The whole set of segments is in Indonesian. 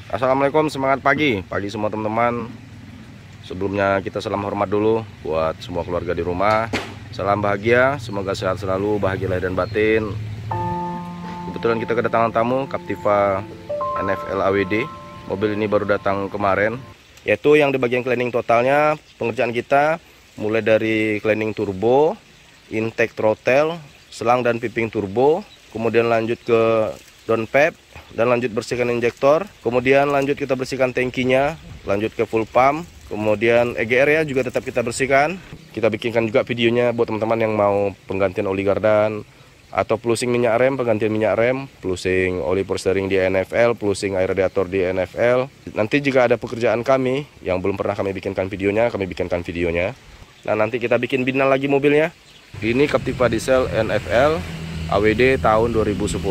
Assalamualaikum, semangat pagi semua teman-teman. Sebelumnya kita salam hormat dulu buat semua keluarga di rumah. Salam bahagia, semoga sehat selalu, bahagia lahir dan batin. Kebetulan kita kedatangan tamu Captiva NFL AWD. Mobil ini baru datang kemarin, yaitu yang di bagian cleaning totalnya. Pengerjaan kita mulai dari cleaning turbo, intake throttle, selang dan piping turbo, kemudian lanjut ke downpipe, dan lanjut bersihkan injektor, kemudian lanjut kita bersihkan tangkinya, lanjut ke full pump, kemudian EGR ya juga tetap kita bersihkan. Kita bikinkan juga videonya buat teman-teman yang mau penggantian oli gardan atau flusing minyak rem, penggantian minyak rem, flusing oli power steering di NFL, flusing air radiator di NFL. Nanti jika ada pekerjaan kami yang belum pernah kami bikinkan videonya, kami bikinkan videonya. Nah, nanti kita bikin binal lagi mobilnya. Ini Captiva diesel NFL AWD tahun 2010.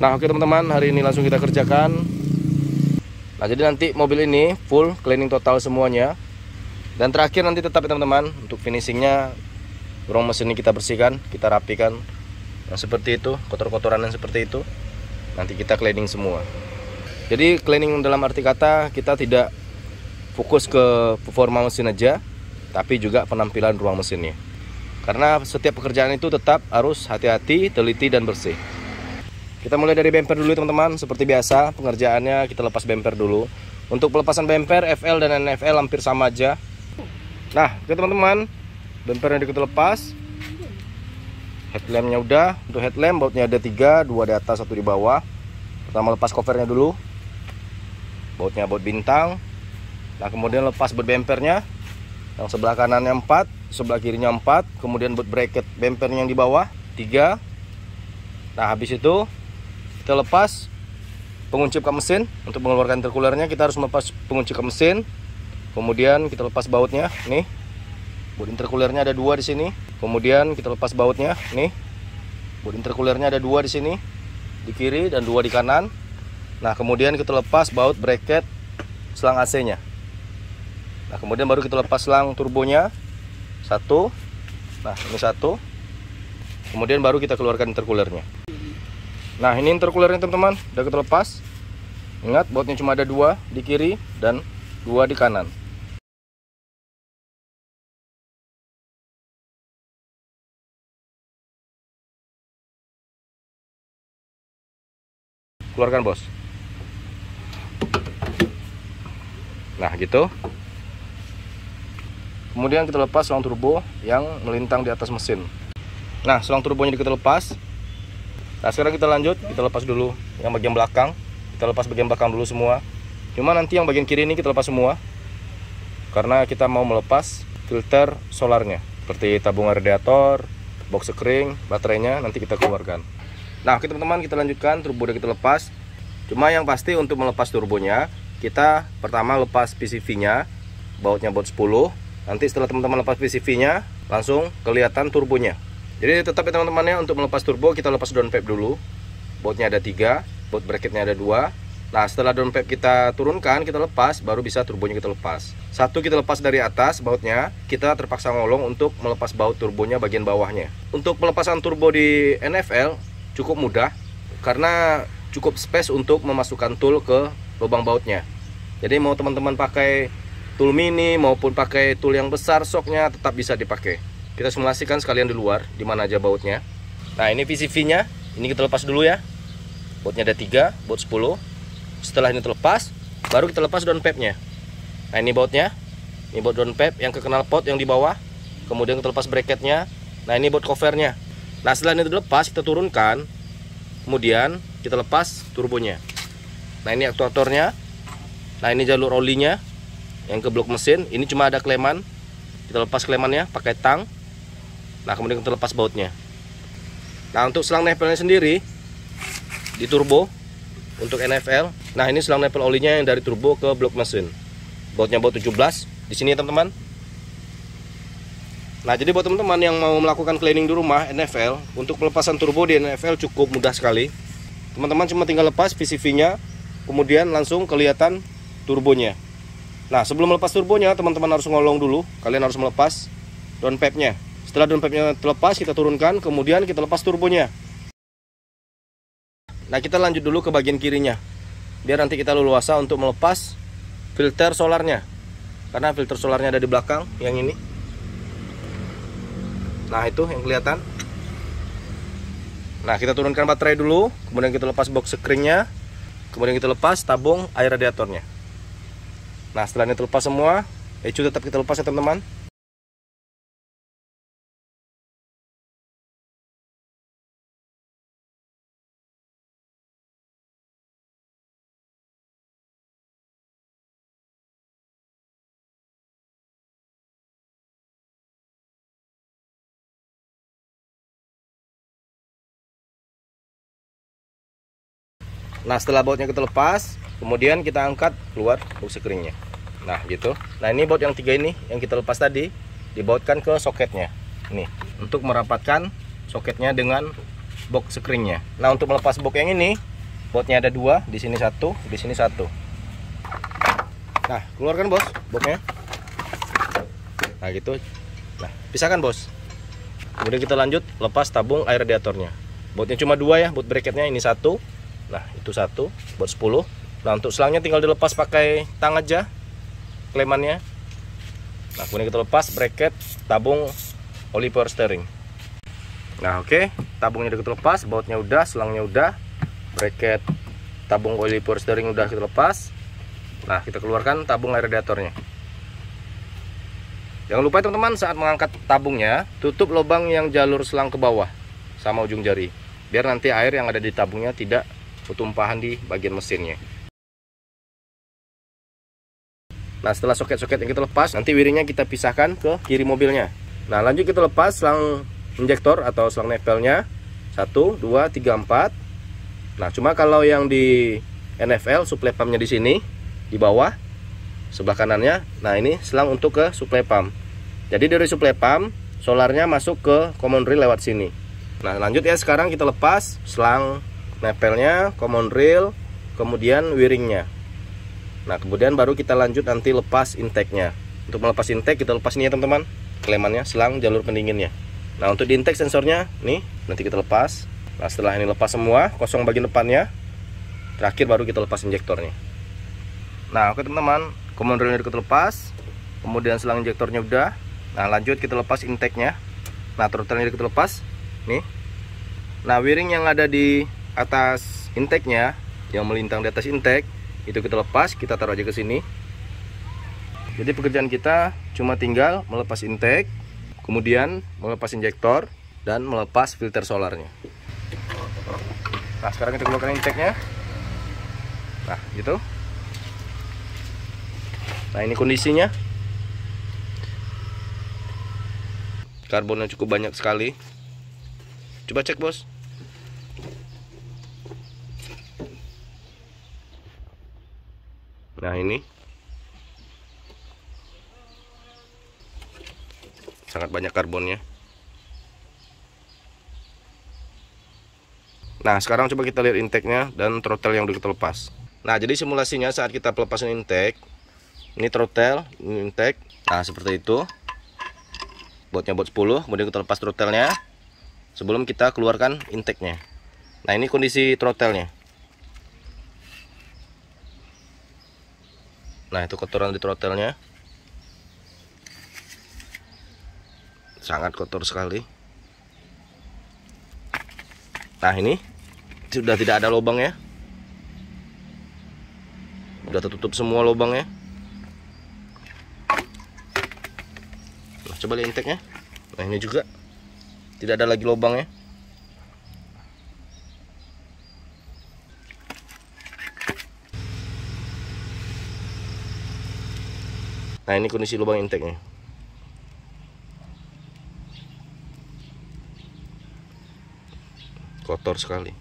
Nah, oke teman-teman, hari ini langsung kita kerjakan. Nah, jadi nanti mobil ini full cleaning total semuanya. Dan terakhir nanti tetap ya teman-teman, untuk finishingnya ruang mesin ini kita bersihkan, kita rapikan. Nah, seperti itu, kotor-kotoran yang seperti itu nanti kita cleaning semua. Jadi cleaning dalam arti kata kita tidak fokus ke performa mesin aja, tapi juga penampilan ruang mesinnya. Karena setiap pekerjaan itu tetap harus hati-hati, teliti, dan bersih. Kita mulai dari bumper dulu teman-teman. Seperti biasa pengerjaannya kita lepas bumper dulu. Untuk pelepasan bumper FL dan NFL hampir sama aja. Nah, oke teman-teman, bumpernya kita lepas. Headlampnya udah. Untuk headlamp bautnya ada 3, 2 di atas, 1 di bawah. Pertama lepas covernya dulu. Bautnya baut bintang. Nah, kemudian lepas baut bumpernya. Yang sebelah kanannya 4, sebelah kirinya 4. Kemudian baut bracket bumpernya yang di bawah 3. Nah, habis itu kita lepas pengunci kap mesin. Untuk mengeluarkan intercoolernya kita harus melepas pengunci kap mesin. Kemudian kita lepas bautnya. Nih, baut intercoolernya ada 2 di sini. Kemudian kita lepas bautnya. Nih, baut intercoolernya ada 2 di sini, di kiri dan 2 di kanan. Nah, kemudian kita lepas baut bracket selang AC-nya. Nah, kemudian baru kita lepas selang turbonya 1. Nah, ini 1. Kemudian baru kita keluarkan intercoolernya. Nah, ini intercoolernya teman-teman, udah kita lepas. Ingat, bautnya cuma ada 2 di kiri dan 2 di kanan. Keluarkan, bos. Nah, gitu. Kemudian kita lepas selang turbo yang melintang di atas mesin. Nah, selang turbonya kita lepas. Nah, sekarang kita lanjut, kita lepas dulu yang bagian belakang. Kita lepas bagian belakang dulu semua. Cuma nanti yang bagian kiri ini kita lepas semua, karena kita mau melepas filter solarnya, seperti tabung radiator, box sekring, baterainya nanti kita keluarkan. Nah, oke teman-teman, kita lanjutkan. Turbo udah kita lepas. Cuma yang pasti untuk melepas turbonya, kita pertama lepas PCV-nya, bautnya baut 10. Nanti setelah teman-teman lepas PCV-nya, langsung kelihatan turbonya. Jadi tetap ya teman-teman ya, untuk melepas turbo kita lepas downpipe dulu. Bautnya ada 3, baut bracketnya ada 2. Nah, setelah downpipe kita turunkan, kita lepas, baru bisa turbonya kita lepas. 1 kita lepas dari atas bautnya, kita terpaksa ngolong untuk melepas baut turbonya bagian bawahnya. Untuk pelepasan turbo di NFL cukup mudah, karena cukup space untuk memasukkan tool ke lubang bautnya. Jadi mau teman-teman pakai tool mini maupun pakai tool yang besar, shocknya tetap bisa dipakai. Kita simulasikan sekalian di luar, di mana aja bautnya. Nah, ini PCV-nya, ini kita lepas dulu ya. Bautnya ada 3, baut 10. Setelah ini terlepas, baru kita lepas downpipe-nya. Nah, ini bautnya. Ini baut downpipe yang ke knalpot yang di bawah. Kemudian kita lepas bracketnya. Nah, ini baut covernya. Nah, setelah ini terlepas, kita turunkan. Kemudian kita lepas turbonya. Nah, ini aktuatornya. Nah, ini jalur olinya yang ke blok mesin. Ini cuma ada kleman. Kita lepas klemannya pakai tang. Nah, kemudian kita lepas bautnya. Nah, untuk selang nempelnya sendiri di turbo untuk NFL. Nah, ini selang nempel olinya yang dari turbo ke blok mesin. Bautnya baut 17 di sini ya teman-teman. Nah, jadi buat teman-teman yang mau melakukan cleaning di rumah NFL, untuk pelepasan turbo di NFL cukup mudah sekali. Teman-teman cuma tinggal lepas PCV-nya, kemudian langsung kelihatan turbonya. Nah, sebelum melepas turbonya, teman-teman harus ngolong dulu. Kalian harus melepas downpipe-nya. Setelah downpipe-nya terlepas, kita turunkan, kemudian kita lepas turbonya. Nah, kita lanjut dulu ke bagian kirinya. biar nanti kita leluasa untuk melepas filter solarnya. Karena filter solarnya ada di belakang yang ini. Nah, itu yang kelihatan. Nah, kita turunkan baterai dulu, kemudian kita lepas box screen-nya, kemudian kita lepas tabung air radiatornya. Nah, setelah ini terlepas semua, ECU tetap kita lepas ya teman-teman. Nah, setelah bautnya kita lepas, kemudian kita angkat keluar box screen-nya. Nah, gitu. Nah, ini baut yang 3 ini yang kita lepas tadi dibautkan ke soketnya. Nih, untuk merapatkan soketnya dengan box screen-nya. Nah, untuk melepas box yang ini, bautnya ada 2, di sini 1, di sini 1. Nah, keluarkan bos boxnya. Nah, gitu. Nah, pisahkan bos. Kemudian kita lanjut lepas tabung air radiatornya. Bautnya cuma 2 ya, baut bracketnya ini 1. Nah, itu 1 buat 10. Nah, untuk selangnya tinggal dilepas pakai tang aja klemannya. Nah, kemudian kita lepas bracket tabung oli power steering. Nah, oke, tabungnya udah kita lepas, bautnya udah, selangnya udah, bracket tabung oli power steering udah kita lepas. Nah, kita keluarkan tabung air radiatornya. Jangan lupa teman-teman, saat mengangkat tabungnya, tutup lubang yang jalur selang ke bawah sama ujung jari, biar nanti air yang ada di tabungnya tidak tumpahan di bagian mesinnya. Nah, setelah soket-soket yang kita lepas, nanti wiringnya kita pisahkan ke kiri mobilnya. Nah, lanjut kita lepas selang injektor atau selang nepelnya 1, 2, 3, 4. Nah, cuma kalau yang di NFL suplai pumpnya di sini di bawah sebelah kanannya. Nah, ini selang untuk ke suplai pump. Jadi dari suplai pump solarnya masuk ke common rail lewat sini. Nah, lanjut ya, sekarang kita lepas selang nepelnya, common rail, kemudian wiringnya. Nah, kemudian baru kita lanjut nanti lepas intake-nya. Untuk melepas intake kita lepas ini ya teman-teman, klemannya, selang jalur pendinginnya. Nah, untuk di intake sensornya nih nanti kita lepas. Nah, setelah ini lepas semua, kosong bagian depannya, terakhir baru kita lepas injektornya. Nah, oke teman-teman, common railnya udah kita lepas, kemudian selang injektornya udah. Nah, lanjut kita lepas intake-nya. Nah, throttle-nya udah kita lepas nih. Nah, wiring yang ada di atas intake-nya, yang melintang di atas intake, itu kita lepas, kita taruh aja ke sini. Jadi pekerjaan kita cuma tinggal melepas intake, kemudian melepas injektor, dan melepas filter solarnya. Nah, sekarang kita keluarkan intake-nya. Nah, gitu. Nah, ini kondisinya. Karbonnya cukup banyak sekali. Coba cek bos. Nah, ini sangat banyak karbonnya. Nah, sekarang coba kita lihat intake-nya dan throttle yang udah kita lepas. Nah, jadi simulasinya saat kita pelepasan intake, ini throttle, ini intake. Nah, seperti itu. Bautnya baut 10, kemudian kita lepas throttle-nya sebelum kita keluarkan intake-nya. Nah, ini kondisi throttle-nya. Nah, itu kotoran di throttle-nya. Sangat kotor sekali. Nah, ini sudah tidak ada lubangnya. Sudah tertutup semua lubangnya. Nah, coba lihat intake-nya. Nah, ini juga tidak ada lagi lubangnya. Nah, ini kondisi lubang intake-nya. Kotor sekali.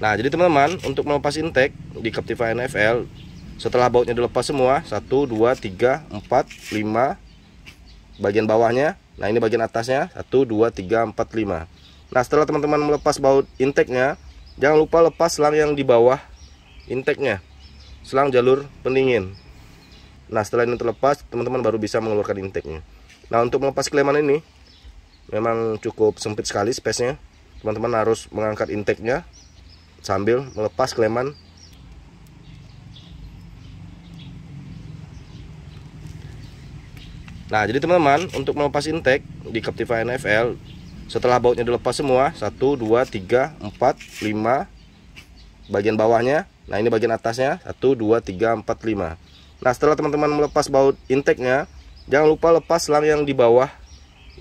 Nah, jadi teman-teman, untuk melepas intake di Captiva NFL, setelah bautnya dilepas semua, 1, 2, 3, 4, 5 bagian bawahnya. Nah, ini bagian atasnya, 1, 2, 3, 4, 5. Nah, setelah teman-teman melepas baut intake-nya, jangan lupa lepas selang yang di bawah intake-nya, selang jalur pendingin. Nah, setelah ini terlepas, teman-teman baru bisa mengeluarkan intake-nya. Nah, untuk melepas kleman ini, memang cukup sempit sekali space-nya. Teman-teman harus mengangkat intake-nya sambil melepas kleman. Nah, jadi teman-teman, untuk melepas intake di Captiva NFL, setelah bautnya dilepas semua, 1, 2, 3, 4, 5 bagian bawahnya. Nah, ini bagian atasnya, 1, 2, 3, 4, 5. Nah, setelah teman-teman melepas baut intake-nya, jangan lupa lepas selang yang di bawah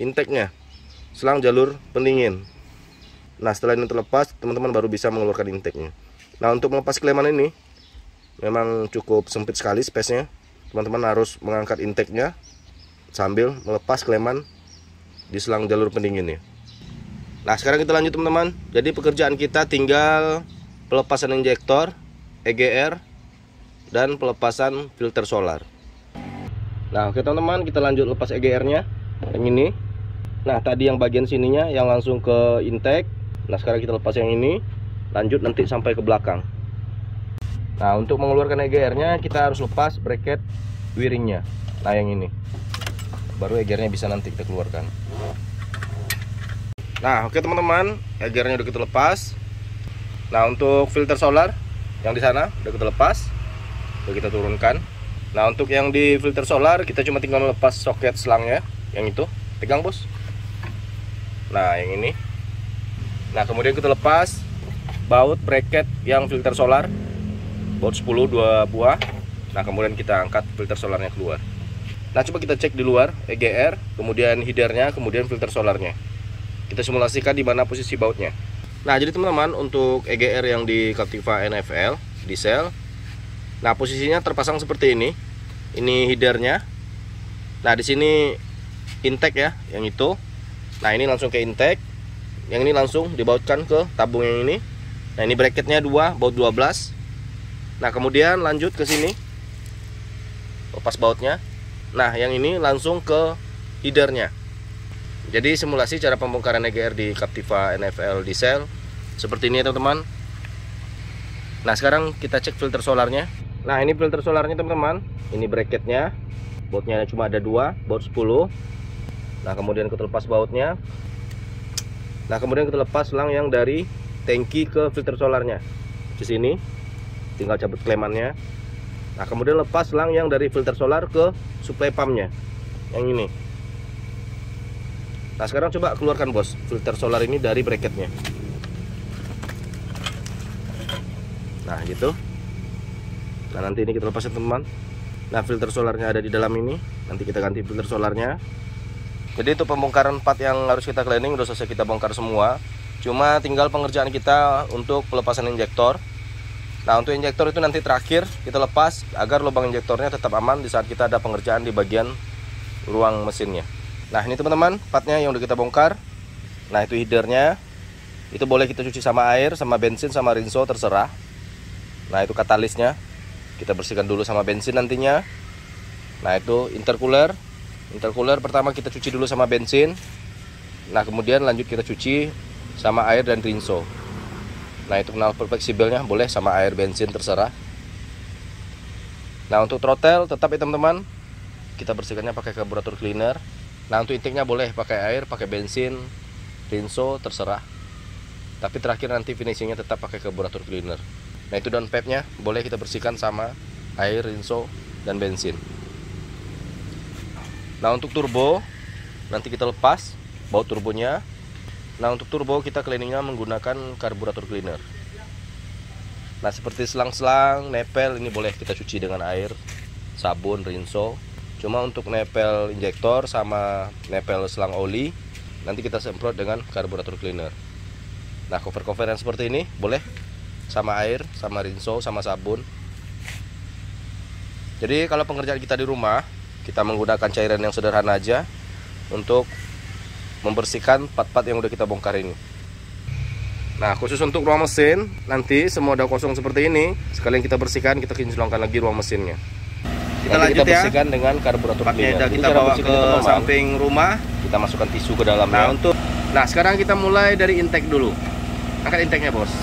intake-nya, selang jalur pendingin. Nah, setelah ini terlepas, teman-teman baru bisa mengeluarkan intake-nya. Nah, untuk melepas kleman ini memang cukup sempit sekali space-nya. Teman-teman harus mengangkat intake-nya sambil melepas kleman di selang jalur pendinginnya. Nah, sekarang kita lanjut teman-teman. Jadi pekerjaan kita tinggal pelepasan injektor, EGR, dan pelepasan filter solar. Nah, oke teman-teman, kita lanjut lepas EGR-nya yang ini. Nah, tadi yang bagian sininya yang langsung ke intake. Nah, sekarang kita lepas yang ini, lanjut nanti sampai ke belakang. Nah, untuk mengeluarkan EGR-nya kita harus lepas bracket wiringnya. Nah, yang ini baru EGR-nya bisa nanti kita keluarkan. Nah, oke teman-teman, EGR-nya udah kita lepas. Nah, untuk filter solar yang di sana udah kita lepas, udah kita turunkan. Nah, untuk yang di filter solar kita cuma tinggal melepas soket selangnya, yang itu. Pegang, Bos. Nah, yang ini. Nah, kemudian kita lepas baut bracket yang filter solar, baut 10 2 buah. Nah, kemudian kita angkat filter solarnya keluar. Nah, coba kita cek di luar EGR, kemudian headernya, kemudian filter solarnya. Kita simulasikan di mana posisi bautnya. Nah, jadi teman-teman, untuk EGR yang di Captiva NFL diesel, nah posisinya terpasang seperti ini. Ini headernya. Nah, di sini intake ya, yang itu. Nah, ini langsung ke intake. Yang ini langsung dibautkan ke tabung yang ini. Nah, ini bracketnya 2, baut 12. Nah, kemudian lanjut ke sini, lepas bautnya. Nah, yang ini langsung ke headernya. Jadi simulasi cara pembongkaran EGR di Captiva NFL diesel seperti ini ya teman-teman. Nah, sekarang kita cek filter solarnya. Nah, ini filter solarnya teman-teman. Ini bracketnya, bautnya cuma ada 2, baut 10. Nah, kemudian kita lepas bautnya. Nah, kemudian kita lepas selang yang dari tangki ke filter solarnya. Di sini tinggal cabut klemannya. Nah, kemudian lepas selang yang dari filter solar ke supply pumpnya, yang ini. Nah, sekarang coba keluarkan, Bos, filter solar ini dari bracketnya. Nah, gitu. Nah, nanti ini kita lepas ya teman-teman. Nah, filter solarnya ada di dalam ini. Nanti kita ganti filter solarnya. Jadi itu pembongkaran part yang harus kita cleaning udah selesai kita bongkar semua. Cuma tinggal pengerjaan kita untuk pelepasan injektor. Nah, untuk injektor itu nanti terakhir kita lepas agar lubang injektornya tetap aman di saat kita ada pengerjaan di bagian ruang mesinnya. Nah, ini teman-teman partnya yang udah kita bongkar. Nah, itu headernya. Itu boleh kita cuci sama air, sama bensin, sama rinso, terserah. Nah, itu katalisnya kita bersihkan dulu sama bensin nantinya. Nah, itu intercooler. Intercooler pertama kita cuci dulu sama bensin. Nah, kemudian lanjut kita cuci sama air dan rinso. Nah, itu knalpot fleksibelnya boleh sama air, bensin, terserah. Nah, untuk throttle tetap ya teman-teman, kita bersihkannya pakai karburator cleaner. Nah, untuk intake-nya boleh pakai air, pakai bensin, rinso, terserah. Tapi terakhir nanti finishingnya tetap pakai karburator cleaner. Nah, itu downpipe-nya boleh kita bersihkan sama air, rinso, dan bensin. Nah, untuk turbo nanti kita lepas baut turbonya. Nah, untuk turbo kita cleaningnya menggunakan karburator cleaner. Nah, seperti selang-selang, nepel ini boleh kita cuci dengan air, sabun, rinso. Cuma untuk nepel injektor sama nepel selang oli nanti kita semprot dengan karburator cleaner. Nah, cover-cover yang seperti ini boleh sama air, sama rinso, sama sabun. Jadi kalau pengerjaan kita di rumah, kita menggunakan cairan yang sederhana aja untuk membersihkan part-part yang udah kita bongkar ini. Nah, khusus untuk ruang mesin, nanti semua udah kosong seperti ini, sekalian kita bersihkan, kita kinclongkan lagi ruang mesinnya. Kita lanjut ya, bersihkan dengan karburator cleaner. Kita bawa ke samping rumah, kita masukkan tisu ke dalamnya. Nah, sekarang kita mulai dari intake dulu. Angkat intake-nya, Bos.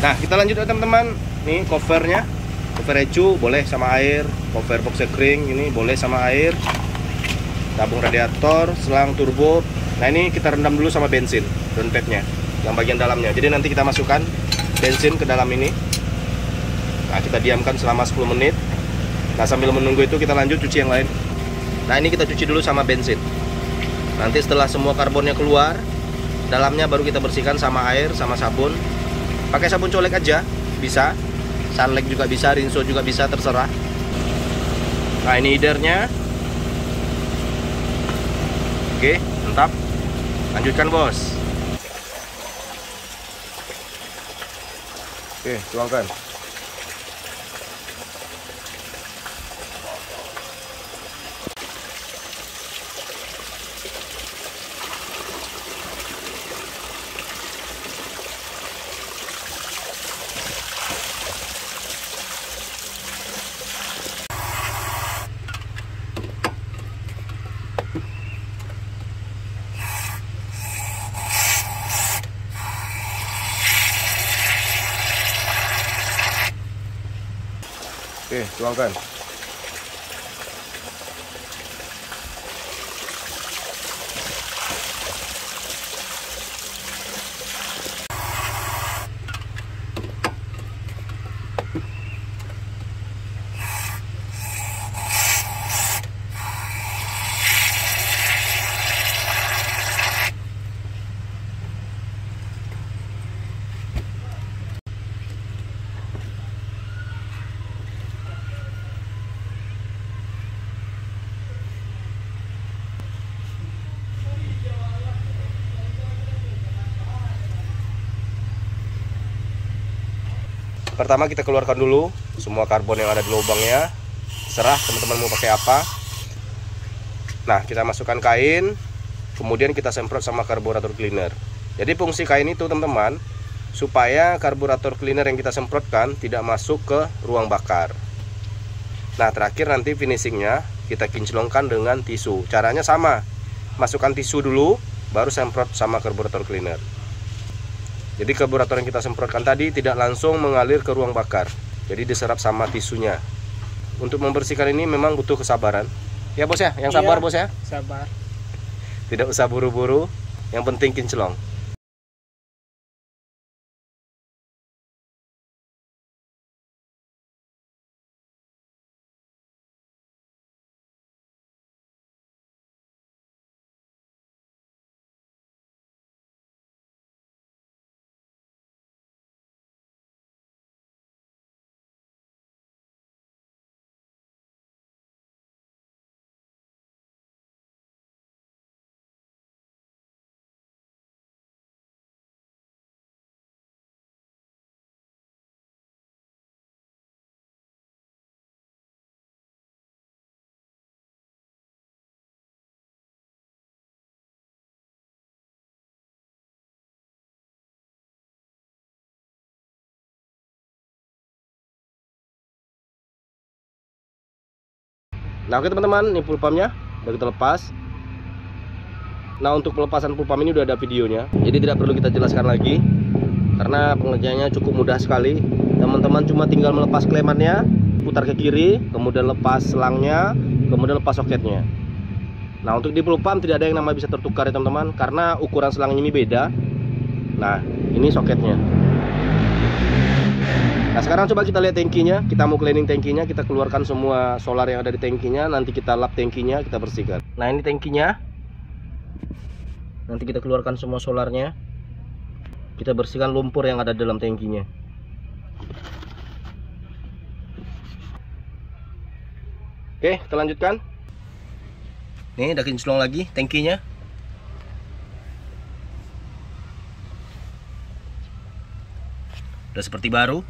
Nah, kita lanjut ya teman-teman. Nih covernya, cover ecu boleh sama air, cover box kering ini boleh sama air. Tabung radiator, selang turbo. Nah, ini kita rendam dulu sama bensin, downpipe-nya, yang bagian dalamnya. Jadi nanti kita masukkan bensin ke dalam ini. Nah, kita diamkan selama 10 menit. Nah, sambil menunggu itu kita lanjut cuci yang lain. Nah, ini kita cuci dulu sama bensin. Nanti setelah semua karbonnya keluar, dalamnya baru kita bersihkan sama air, sama sabun. Pakai sabun colek aja, bisa. Sunlight juga bisa, Rinso juga bisa, terserah. Nah, ini headernya. Oke, mantap. Lanjutkan, bos. Oke, tuangkan. Oke, tuangkan. Pertama kita keluarkan dulu semua karbon yang ada di lubangnya. Serah teman-teman mau pakai apa. Nah, kita masukkan kain, kemudian kita semprot sama karburator cleaner. Jadi fungsi kain itu teman-teman, supaya karburator cleaner yang kita semprotkan tidak masuk ke ruang bakar. Nah, terakhir nanti finishingnya kita kinclongkan dengan tisu. Caranya sama, masukkan tisu dulu, baru semprot sama karburator cleaner. Jadi karburator yang kita semprotkan tadi tidak langsung mengalir ke ruang bakar, jadi diserap sama tisunya. Untuk membersihkan ini memang butuh kesabaran. Ya bos ya, yang sabar bos ya. Sabar. Tidak usah buru-buru, yang penting kinclong. Nah oke teman-teman, ini full pumpnya udah kita lepas. Nah untuk pelepasan full pump ini udah ada videonya, jadi tidak perlu kita jelaskan lagi. karena pengerjaannya cukup mudah sekali. Teman-teman cuma tinggal melepas klemannya, putar ke kiri, kemudian lepas selangnya, kemudian lepas soketnya. Nah, untuk di pull pump tidak ada yang namanya bisa tertukar ya teman-teman, karena ukuran selangnya ini beda. Nah, ini soketnya. Nah, sekarang coba kita lihat tangkinya. Kita mau cleaning tangkinya, kita keluarkan semua solar yang ada di tangkinya. Nanti kita lap tangkinya, kita bersihkan. Nah, ini tangkinya. Nanti kita keluarkan semua solarnya. Kita bersihkan lumpur yang ada dalam tangkinya. Oke, kita lanjutkan. Nih, udah kinclong lagi tangkinya. Udah seperti baru.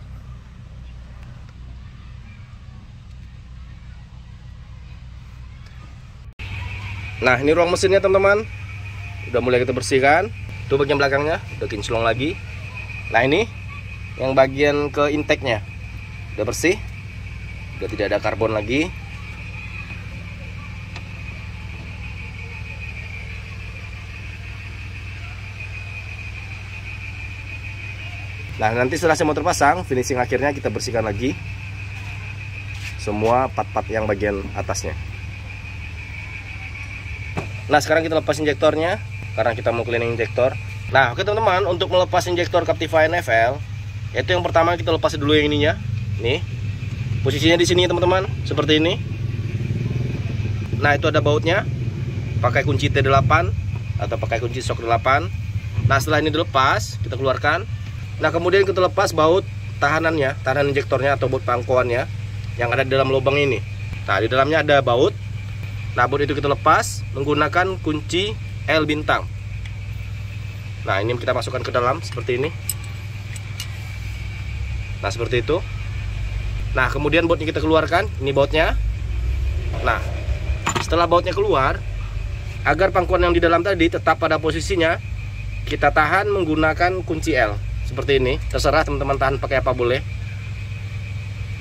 Nah, ini ruang mesinnya teman-teman. Udah mulai kita bersihkan. Tuh bagian belakangnya udah kinclong lagi. Nah, ini yang bagian ke intake-nya udah bersih. Udah tidak ada karbon lagi. Nah, nanti setelah semua terpasang, finishing akhirnya kita bersihkan lagi semua part-part yang bagian atasnya. Nah, sekarang kita lepas injektornya karena kita mau cleaning injektor. Nah, oke teman-teman, untuk melepas injektor Captiva NFL, yaitu yang pertama kita lepas dulu yang ininya. Nih, posisinya di sini teman-teman, seperti ini. Nah, itu ada bautnya. Pakai kunci T8 atau pakai kunci shock 8. Nah, setelah ini dilepas, kita keluarkan. Nah, kemudian kita lepas baut tahanannya, tahanan injektornya atau baut pangkuannya yang ada di dalam lubang ini. Nah, di dalamnya ada baut. Nah, baut itu kita lepas menggunakan kunci L bintang. Nah, ini kita masukkan ke dalam seperti ini. Nah, seperti itu. Nah, kemudian bautnya kita keluarkan. Ini bautnya. Nah, setelah bautnya keluar, agar pangkuan yang di dalam tadi tetap pada posisinya, kita tahan menggunakan kunci L seperti ini. Terserah teman-teman tahan pakai apa boleh.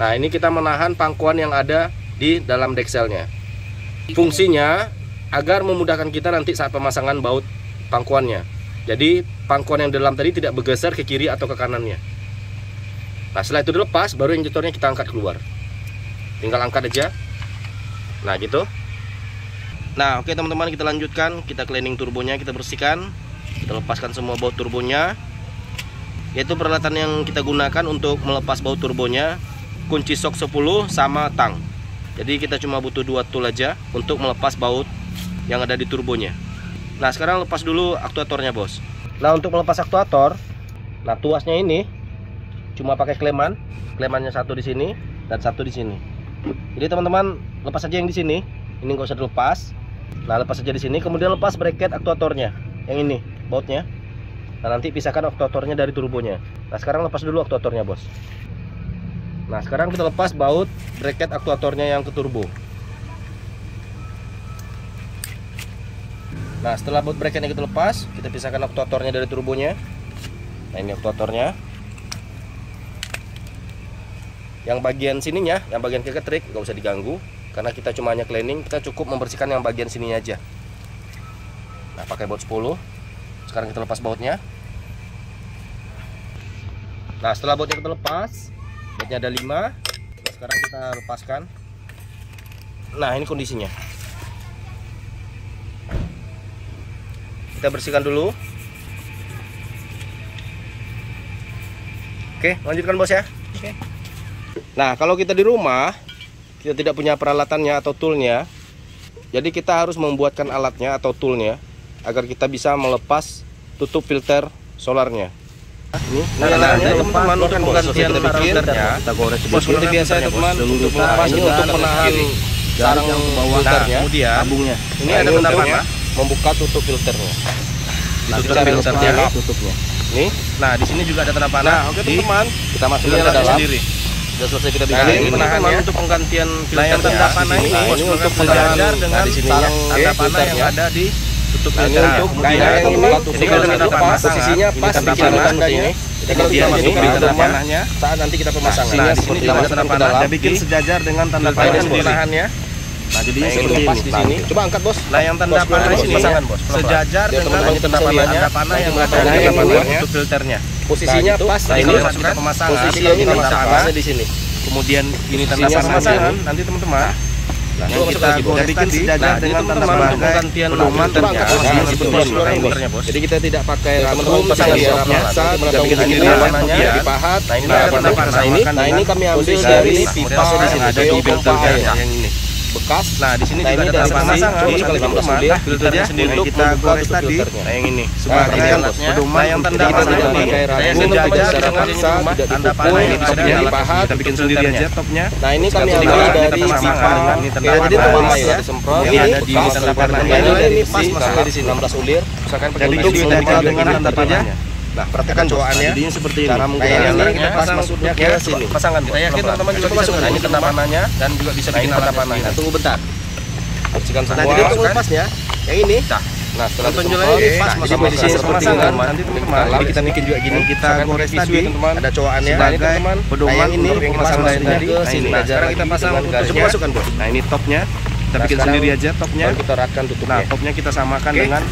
Nah, ini kita menahan pangkuan yang ada di dalam dekselnya. Fungsinya agar memudahkan kita nanti saat pemasangan baut pangkuannya. Jadi pangkuan yang di dalam tadi tidak bergeser ke kiri atau ke kanannya. Nah, setelah itu dilepas, baru injektornya kita angkat keluar. Tinggal angkat aja. Nah, gitu. Nah, oke teman-teman, kita lanjutkan. Kita cleaning turbonya, kita bersihkan. Kita lepaskan semua baut turbonya. Yaitu peralatan yang kita gunakan untuk melepas baut turbonya, kunci shock 10 sama tang. Jadi kita cuma butuh 2 tool aja untuk melepas baut yang ada di turbonya. Nah, sekarang lepas dulu aktuatornya, bos. Nah, untuk melepas aktuator, nah tuasnya ini cuma pakai kleman. Klemannya satu di sini dan satu di sini. Jadi teman-teman lepas aja yang di sini. Ini nggak usah dilepas. Nah, lepas aja di sini. Kemudian lepas bracket aktuatornya. Yang ini bautnya. Nah, nanti pisahkan aktuatornya dari turbonya. Nah, sekarang lepas dulu aktuatornya, bos. Nah, sekarang kita lepas baut bracket aktuatornya yang ke turbo. Nah, setelah baut bracketnya kita lepas, kita pisahkan aktuatornya dari turbonya. Nah, ini aktuatornya. Yang bagian sininya, yang bagian keketrik nggak usah diganggu, karena kita cuma hanya cleaning. Kita cukup membersihkan yang bagian sininya aja. Nah, pakai baut 10. Sekarang kita lepas bautnya. Nah, setelah bautnya kita lepas, bautnya ada 5. Nah, sekarang kita lepaskan. Nah, ini kondisinya. Kita bersihkan dulu. Oke, lanjutkan bos ya. Oke. Nah, kalau kita di rumah, kita tidak punya peralatannya atau toolnya, jadi kita harus membuatkan alatnya atau toolnya agar kita bisa melepas tutup filter solarnya. Ini teman-teman untuk penggantian filternya, seperti biasa teman-teman, untuk melepas ini untuk menahan sarang filternya, kemudian tabungnya. Ini ada tanda panah membuka tutup filternya. Nah, tutup filternya tutupnya. Nih, nah di sini juga ada tanda panah. Nah, oke teman-teman, kita masukkan ke dalam. Sudah selesai kita bikin. Ini penahannya untuk penggantian filternya. Tanda panah ini untuk sejajar dengan sarang tanda panah yang ada di tutup filter. Jadi kalau kita posisinya pas di kanan ini. Jadi kalau kita masukkan tanda panahnya saat nanti kita pemasangan. Nah, di sini kita masukkan ke dalam. Kita bikin sejajar dengan tanda panah penahannya. Nah, jadi ini pas di sini. Coba angkat, bos. Nah, yang tanda panah di sini pasangan, bos. Sejajar dengan tanda panah yang ada di tutup filternya. posisinya pas. Nah, ini kalau sudah pemasangan, posisi yang ini pasnya di sini. Kemudian ini tanda pemasangan nanti teman-teman. Nah, Yang kita bikin sejajar dengan teman-teman untuk penggantian filternya. Jadi kita tidak pakai teman-teman pasangan siapnya. Kita bikin sendiri warnanya dipahat. Nah, ini kami ambil posisi dari pipa di sini ada di filternya yang ini. Bekas. Nah, di sini juga ada dari pemasangan teman-teman. filternya sendiri kita gores tadi. Nah, yang ini sebagai pedoman. Nah, yang tanda panah ini saya sengaja secara paksa tanda panah ini kita bikin sendiri aja topnya. Nah, ini kami ambil dari pipa. Ini tanda Jadi panah ya disemprot. yang ada di tanda panahnya. Ini pas masuknya di sini 16 ulir. Misalkan pakai dengan tanda panahnya. Nah, perhatikan cowaannya. Jadinya seperti ini. Cara menggunakannya kita pas pasang masuknya ke ke sini. pasangan. Kita yakin teman-teman juga bisa masuk. Nah, ini tanda panahnya dan juga bisa bikin tanda panahnya. Nah, tunggu bentar. Bersihkan semua. Nah, jadi untuk lepasnya yang ini. Nah, setelah penjualannya pas masuk di sini seperti ini nanti teman-teman. Jadi kita bikin juga gini. Kita gores tadi ada cowaannya sebagai pedoman ini untuk yang pasang lain tadi. Nah, ini sekarang kita pasang tutupnya. Masukkan, Bos. Nah, ini topnya. Kita bikin sendiri aja topnya. Kita rakkan tutupnya. Nah, topnya kita samakan dengan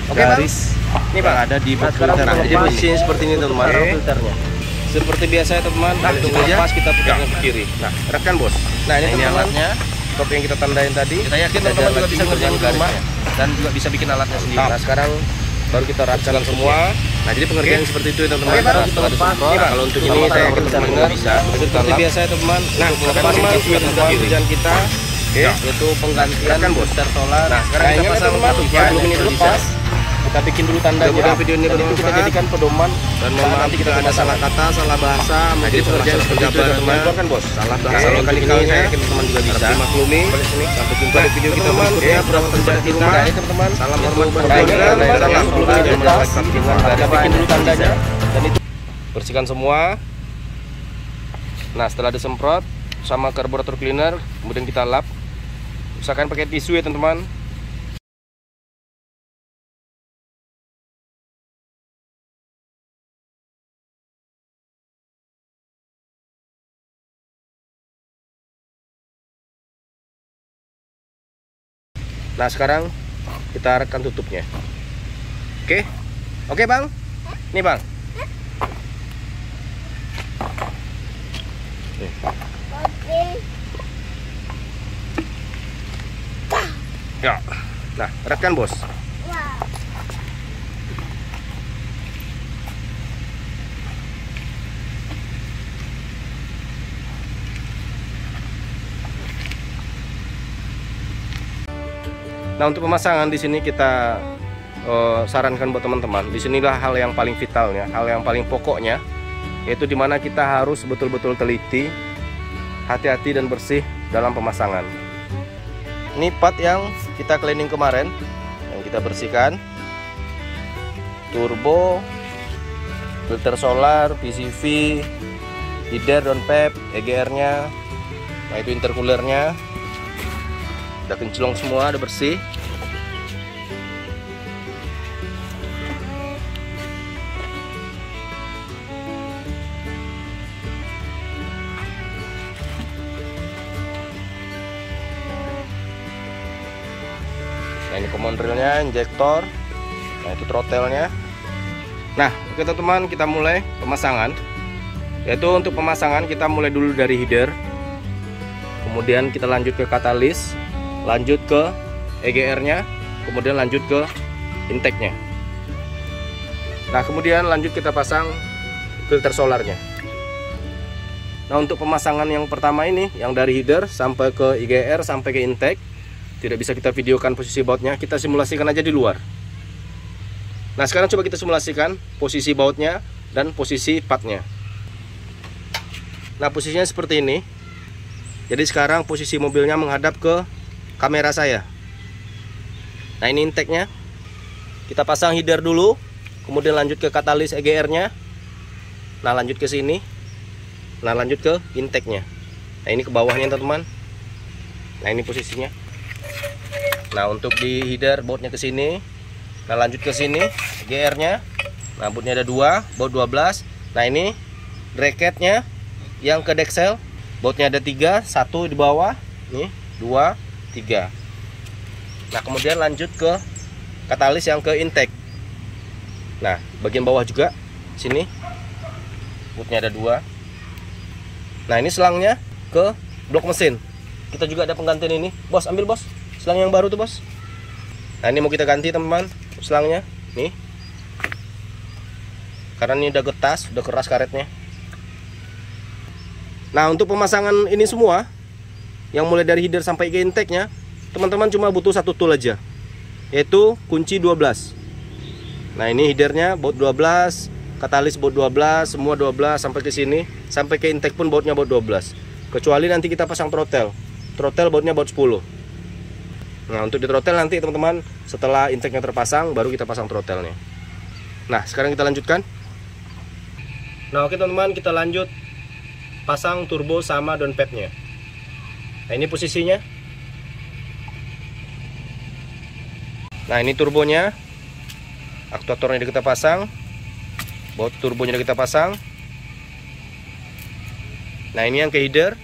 garis ini Bang ada di filter. Nah, jadi posisinya seperti ini teman-teman. Filternya. Seperti biasa ya teman. Untuk lepas kita putangnya ke kiri. Nah, rekan Bos. Nah, ini alatnya. Top yang kita tandain tadi. Kita yakin teman-teman juga bisa ngerjain di rumah dan juga bisa bikin alatnya sendiri. Nah, sekarang baru kita rakkan semua. Nah, jadi pengerjaan seperti itu ya teman-teman. Kita lepas. Kalau untuk ini saya yakin teman-teman bisa. Seperti biasa ya teman. Nah, teman-teman kerjaan kita yaitu penggantian booster solar. Nah, sekarang kita pasang tutupnya. Belum ini lepas. Kita bikin dulu tandanya. Video ini itu kita jadikan pedoman dan nanti kita ada salah kata, salah bahasa, jadi pengerjaan seperti itu teman-teman. Kan Bos, salah bahasa kali-kali saya yakin teman juga bisa. Maklumi. Sampai jumpa di video kita berikutnya. Berapa kerjaan kita teman-teman. Salam hormat kita bikin dulu tandanya dan itu bersihkan semua. Nah, setelah disemprot sama karburator cleaner, kemudian kita lap. Usahakan pakai tisu ya teman-teman. Nah, sekarang kita rekam tutupnya. Oke? Oke, Bang? Nih, Bang. Ya. Nah, rekam, Bos. Nah, untuk pemasangan di sini kita sarankan buat teman-teman. Di sinilah hal yang paling vitalnya, hal yang paling pokoknya, yaitu dimana kita harus betul-betul teliti, hati-hati dan bersih dalam pemasangan. Ini part yang kita cleaning kemarin, yang kita bersihkan. Turbo, filter solar, PCV, header, downpipe, EGR-nya, nah itu intercoolernya. Udah kinclong semua, udah bersih. Nah, ini command railnya, injektor. Nah, itu throttle-nya. Nah, oke teman-teman, kita mulai pemasangan. Yaitu untuk pemasangan kita mulai dulu dari header. Kemudian kita lanjut ke katalis, lanjut ke EGR-nya, kemudian lanjut ke intake-nya. Nah, kemudian lanjut kita pasang filter solarnya. Nah, untuk pemasangan yang pertama ini, yang dari header sampai ke EGR sampai ke intake, tidak bisa kita videokan posisi bautnya, kita simulasikan aja di luar. Nah, sekarang coba kita simulasikan posisi bautnya dan posisi patnya. Nah, posisinya seperti ini. Jadi sekarang posisi mobilnya menghadap ke kamera saya. Nah, ini intake-nya. Kita pasang header dulu, kemudian lanjut ke katalis EGR-nya. Nah, lanjut ke sini. Nah, lanjut ke intake-nya. Nah, ini ke bawahnya teman-teman. Nah, ini posisinya. Nah, untuk di header bautnya ke sini. Nah, lanjut ke sini EGR-nya. Nah, bautnya ada 2, baut 12. Nah, ini bracket-nya yang ke decksel. Bautnya ada 3, 1 di bawah. Nih, 2, 3. Nah, kemudian lanjut ke katalis yang ke intake. Nah, bagian bawah juga sini. Bautnya ada 2. Nah ini selangnya ke blok mesin. Kita juga ada penggantian ini. Bos, ambil bos, selang yang baru tuh bos. Nah ini mau kita ganti teman-teman, selangnya nih, karena ini udah getas, udah keras karetnya. Nah untuk pemasangan ini semua, yang mulai dari header sampai ke intake-nya, teman-teman cuma butuh satu tool aja, yaitu kunci 12. Nah ini headernya baut 12, katalis baut 12, semua 12 sampai ke sini, sampai ke intake pun bautnya baut 12. Kecuali nanti kita pasang throttle. Throttle bautnya baut 10. Nah untuk di throttle nanti teman-teman setelah intake-nya terpasang baru kita pasang throttle-nya. Nah sekarang kita lanjutkan. Nah oke teman-teman, kita lanjut pasang turbo sama downpipe-nya. Nah ini posisinya. Nah ini turbonya, aktuatornya kita pasang, baut turbonya kita pasang. Nah ini yang ke header,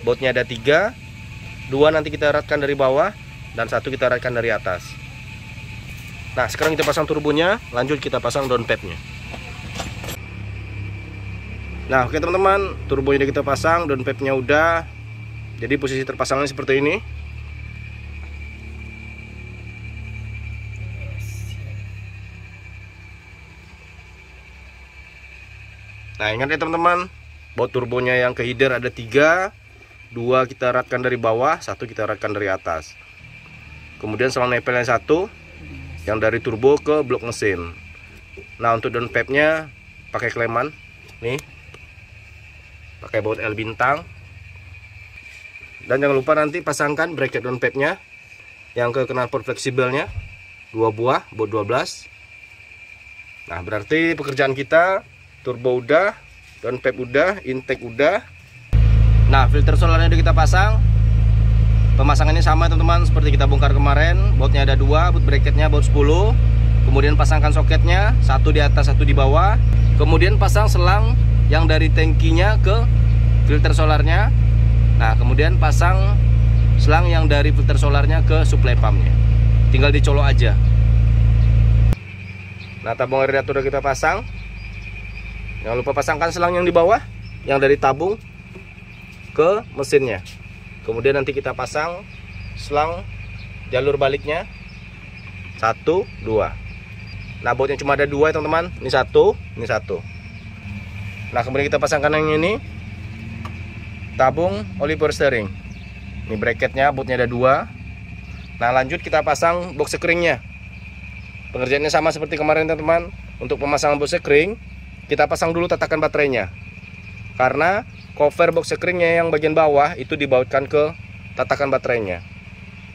bautnya ada 3, 2 nanti kita eratkan dari bawah dan 1 kita eratkan dari atas. Nah sekarang kita pasang turbonya, lanjut kita pasang downpipe-nya. Nah oke teman-teman, turbonya kita pasang, downpipe-nya udah. Jadi posisi terpasangnya seperti ini. Nah ingat ya teman-teman, baut turbonya yang ke header ada 3, 2 kita eratkan dari bawah, 1 kita eratkan dari atas. Kemudian selang nepelnya 1 yang dari turbo ke blok mesin. Nah untuk downpipe-nya pakai kleman nih, pakai baut L bintang. Dan jangan lupa nanti pasangkan bracket downpipe-nya yang ke knalpot fleksibelnya 2 buah, baut 12. Nah berarti pekerjaan kita turbo udah, downpipe udah, intake udah. Nah filter solarnya udah kita pasang. Pemasangannya sama teman-teman seperti kita bongkar kemarin. Bautnya ada 2, baut bracketnya baut 10. Kemudian pasangkan soketnya, 1 di atas 1 di bawah. Kemudian pasang selang yang dari tangkinya ke filter solarnya. Nah kemudian pasang selang yang dari filter solarnya ke supply pumpnya. Tinggal dicolok aja. Nah tabung radiator udah kita pasang. Jangan lupa pasangkan selang yang di bawah, yang dari tabung ke mesinnya. Kemudian nanti kita pasang selang jalur baliknya 1, 2. Nah bautnya cuma ada 2 ya teman-teman. Ini 1, ini 1. Nah kemudian kita pasangkan yang ini, tabung oli power steering. Ini bracketnya, bautnya ada 2. Nah lanjut kita pasang box sekringnya. Pengerjaannya sama seperti kemarin teman-teman. Untuk pemasangan box sekring, kita pasang dulu tatakan baterainya, karena cover box sekringnya yang bagian bawah itu dibautkan ke tatakan baterainya.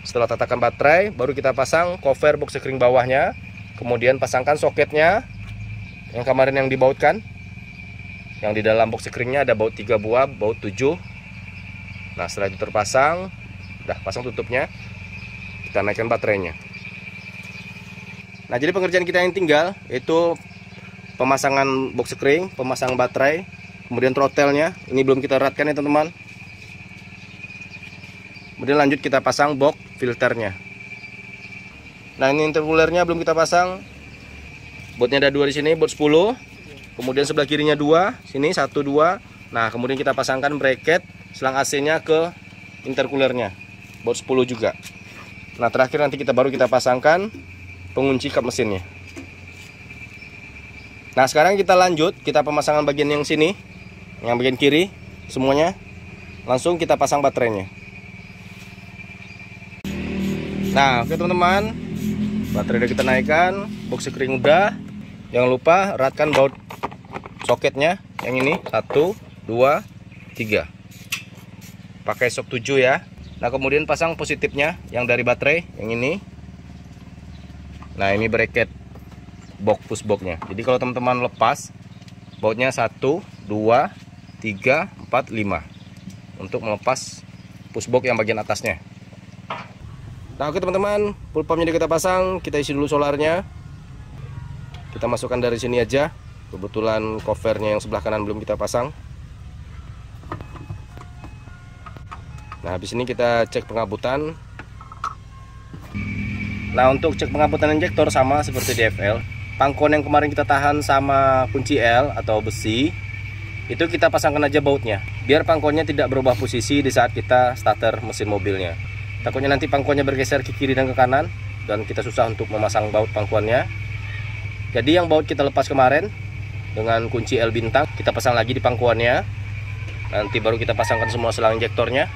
Setelah tatakan baterai baru kita pasang cover box sekring bawahnya. Kemudian pasangkan soketnya yang kemarin yang dibautkan. Yang di dalam box sekringnya ada baut 3 buah, baut 7. Nah setelah itu terpasang, udah pasang tutupnya, kita naikkan baterainya. Nah jadi pengerjaan kita yang tinggal yaitu pemasangan box sekring, pemasang baterai, kemudian throttle-nya. Ini belum kita eratkan ya teman-teman. Kemudian lanjut kita pasang box filternya. Nah ini intercoolernya belum kita pasang. Bautnya ada 2 di sini, baut 10. Kemudian sebelah kirinya 2, sini 1, 2. Nah kemudian kita pasangkan bracket selang AC-nya ke intercoolernya, baut 10 juga. Nah terakhir nanti baru kita pasangkan pengunci kap mesinnya. Nah sekarang kita lanjut, kita pemasangan bagian yang sini, yang bagian kiri semuanya. Langsung kita pasang baterainya. Nah oke teman-teman, baterai udah kita naikkan, box sekring udah. Jangan lupa eratkan baut soketnya yang ini 1, 2, 3. Pakai shock 7 ya. Nah kemudian pasang positifnya yang dari baterai yang ini. Nah ini bracket box push boxnya. Jadi kalau teman-teman lepas, bautnya 1, 2, 3, 4, 5 untuk melepas push box yang bagian atasnya. Nah oke teman-teman, full pumpnya kita pasang, kita isi dulu solarnya. Kita masukkan dari sini aja. Kebetulan covernya yang sebelah kanan belum kita pasang. Nah habis ini kita cek pengabutan. Nah untuk cek pengabutan injektor sama seperti DFL. Pangkon yang kemarin kita tahan sama kunci L atau besi itu kita pasangkan aja bautnya, biar pangkonnya tidak berubah posisi di saat kita starter mesin mobilnya. Takutnya nanti pangkonnya bergeser ke kiri dan ke kanan, dan kita susah untuk memasang baut pangkonnya. Jadi yang baut kita lepas kemarin dengan kunci L bintang, kita pasang lagi di pangkuannya. Nanti baru kita pasangkan semua selang injektornya.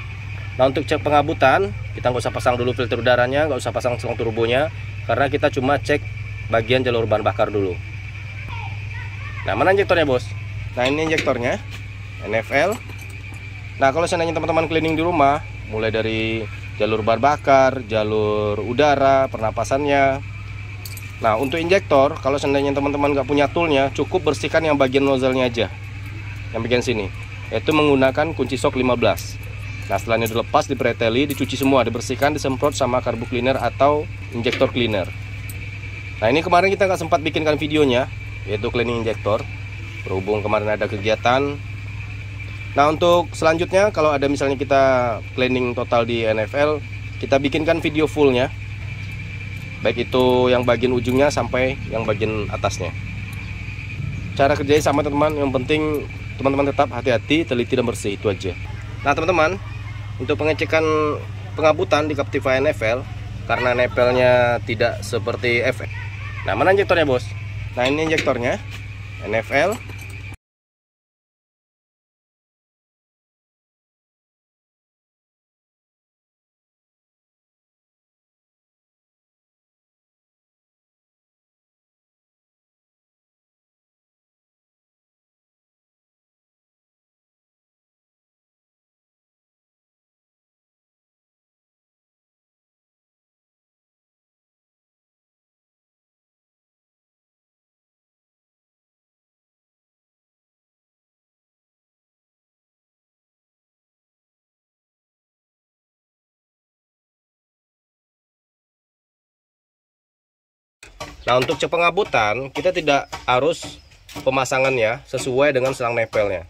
Nah, untuk cek pengabutan, kita nggak usah pasang dulu filter udaranya, nggak usah pasang selang turbonya, karena kita cuma cek bagian jalur bahan bakar dulu. Nah, mana injektornya, bos? Nah, ini injektornya NFL. Nah, kalau seandainya teman-teman cleaning di rumah, mulai dari jalur bahan bakar, jalur udara, pernapasannya. Nah, untuk injektor, kalau seandainya teman-teman nggak punya toolnya, cukup bersihkan yang bagian nozzle-nya aja, yang bagian sini, yaitu menggunakan kunci shock 15. Nah, setelahnya dilepas, dipreteli, dicuci semua, dibersihkan, disemprot sama carbo cleaner atau injektor cleaner. Nah, ini kemarin kita nggak sempat bikinkan videonya, yaitu cleaning injektor, berhubung kemarin ada kegiatan. Nah, untuk selanjutnya, kalau ada misalnya kita cleaning total di NFL, kita bikinkan video fullnya, baik itu yang bagian ujungnya sampai yang bagian atasnya. Cara kerjanya sama teman-teman, yang penting teman-teman tetap hati-hati, teliti dan bersih, itu aja. Nah teman-teman, untuk pengecekan pengabutan di Captiva NFL, karena nepelnya tidak seperti FF. Nah, mana injektornya, bos? Nah, ini injektornya NFL. Nah, untuk cek pengabutan, kita tidak harus pemasangannya sesuai dengan selang nepelnya.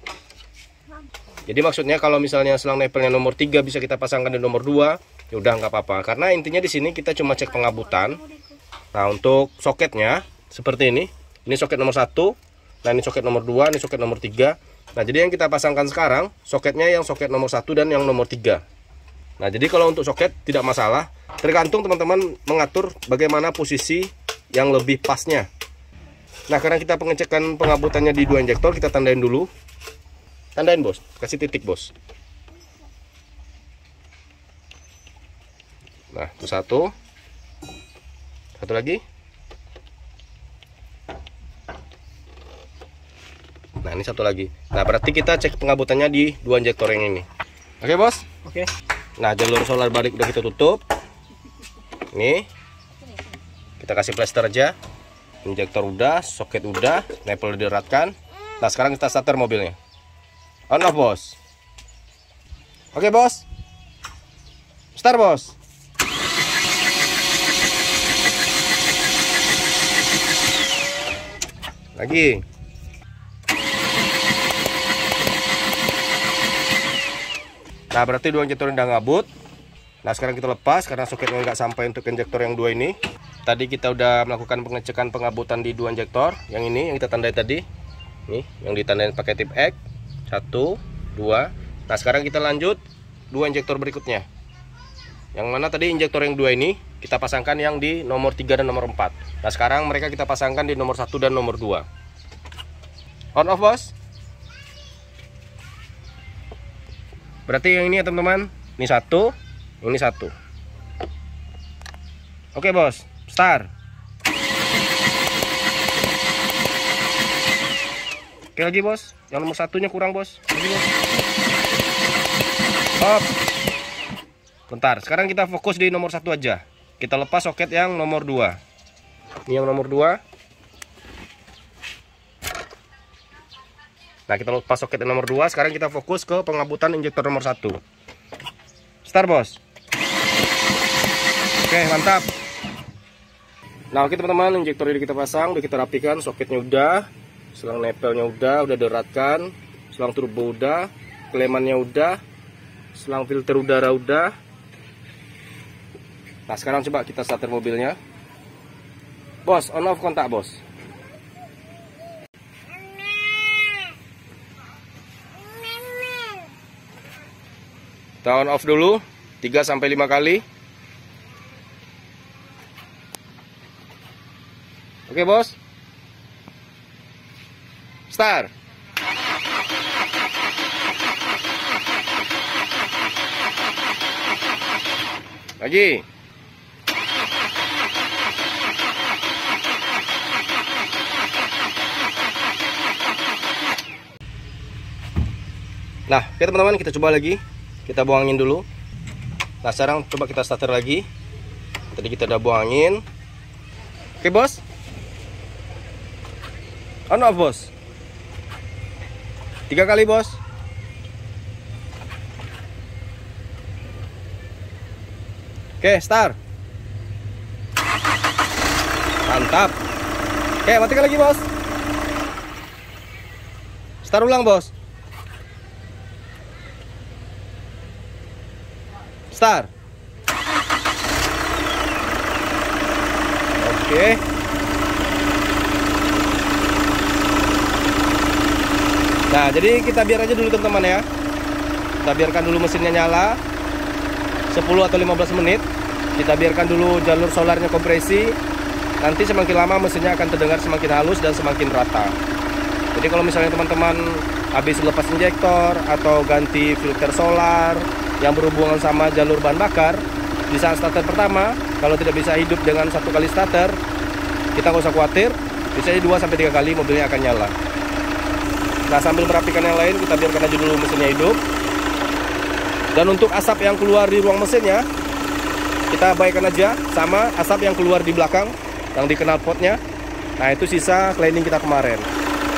Jadi maksudnya kalau misalnya selang nepelnya nomor 3 bisa kita pasangkan di nomor 2, ya udah nggak apa-apa. Karena intinya di sini kita cuma cek pengabutan. Nah, untuk soketnya seperti ini. Ini soket nomor 1. Nah, ini soket nomor 2, ini soket nomor 3. Nah, jadi yang kita pasangkan sekarang soketnya yang soket nomor 1 dan yang nomor 3. Nah, jadi kalau untuk soket tidak masalah. Tergantung teman-teman mengatur bagaimana posisi yang lebih pasnya. Nah, karena kita pengecekan pengabutannya di 2 injektor, kita tandain dulu. Tandain, bos. Kasih titik, bos. Nah, itu satu. Satu lagi. Nah, ini satu lagi. Nah, berarti kita cek pengabutannya di 2 injektor yang ini. Oke, bos? Oke. Nah, jalur solar balik udah kita tutup. Nih. Kita kasih plester aja. Injektor udah, soket udah, nepel udah dieratkan. Nah, sekarang kita starter mobilnya. On off, bos. Oke, bos. Start, bos. Lagi. Nah, berarti 2 injektor udah ngabut. Nah, sekarang kita lepas karena soketnya nggak sampai untuk injektor yang 2 ini. Tadi kita udah melakukan pengecekan pengabutan di 2 injektor. Yang ini yang kita tandai tadi. Nih, yang ditandain pakai tip X. 1, 2. Nah, sekarang kita lanjut 2 injektor berikutnya. Yang mana tadi injektor yang 2 ini kita pasangkan yang di nomor 3 dan nomor 4. Nah, sekarang mereka kita pasangkan di nomor 1 dan nomor 2. On off, bos. Berarti yang ini ya, teman-teman. Ini 1, ini 1. Oke, bos. Start. Oke, lagi, bos. Yang nomor 1-nya kurang, bos. Lagi, bos. Stop. Bentar, sekarang kita fokus di nomor 1 aja. Kita lepas soket yang nomor 2. Ini yang nomor 2. Nah, kita lepas soket yang nomor 2. Sekarang kita fokus ke pengabutan injektor nomor 1. Start, bos. Oke, mantap. Nah, oke teman-teman, injektor ini kita pasang, udah kita rapikan, soketnya udah, selang nepelnya udah deratkan, selang turbo udah, klemannya udah, selang filter udara udah. Nah, sekarang coba kita starter mobilnya. Bos, on off kontak, bos. Kita on off dulu 3-5 kali. Oke, Bos. Start. Lagi. Nah, oke teman-teman, kita coba lagi. Kita buang angin dulu. Nah, sekarang coba kita starter lagi. Tadi kita udah buang angin. Oke, Bos. On off, Bos. 3 kali, Bos. Oke, start. Mantap. Oke, matikan lagi, Bos. Start ulang, Bos. Start. Oke. Nah, jadi kita biar aja dulu teman-teman ya. Kita biarkan dulu mesinnya nyala 10 atau 15 menit. Kita biarkan dulu jalur solarnya kompresi. Nanti semakin lama mesinnya akan terdengar semakin halus dan semakin rata. Jadi kalau misalnya teman-teman habis lepas injektor atau ganti filter solar yang berhubungan sama jalur bahan bakar, di saat starter pertama, kalau tidak bisa hidup dengan 1 kali starter, kita nggak usah khawatir, biasanya 2-3 kali mobilnya akan nyala. Nah, sambil merapikan yang lain, kita biarkan aja dulu mesinnya hidup. Dan untuk asap yang keluar di ruang mesinnya, kita abaikan aja sama asap yang keluar di belakang, yang di knalpotnya. Nah, itu sisa cleaning kita kemarin.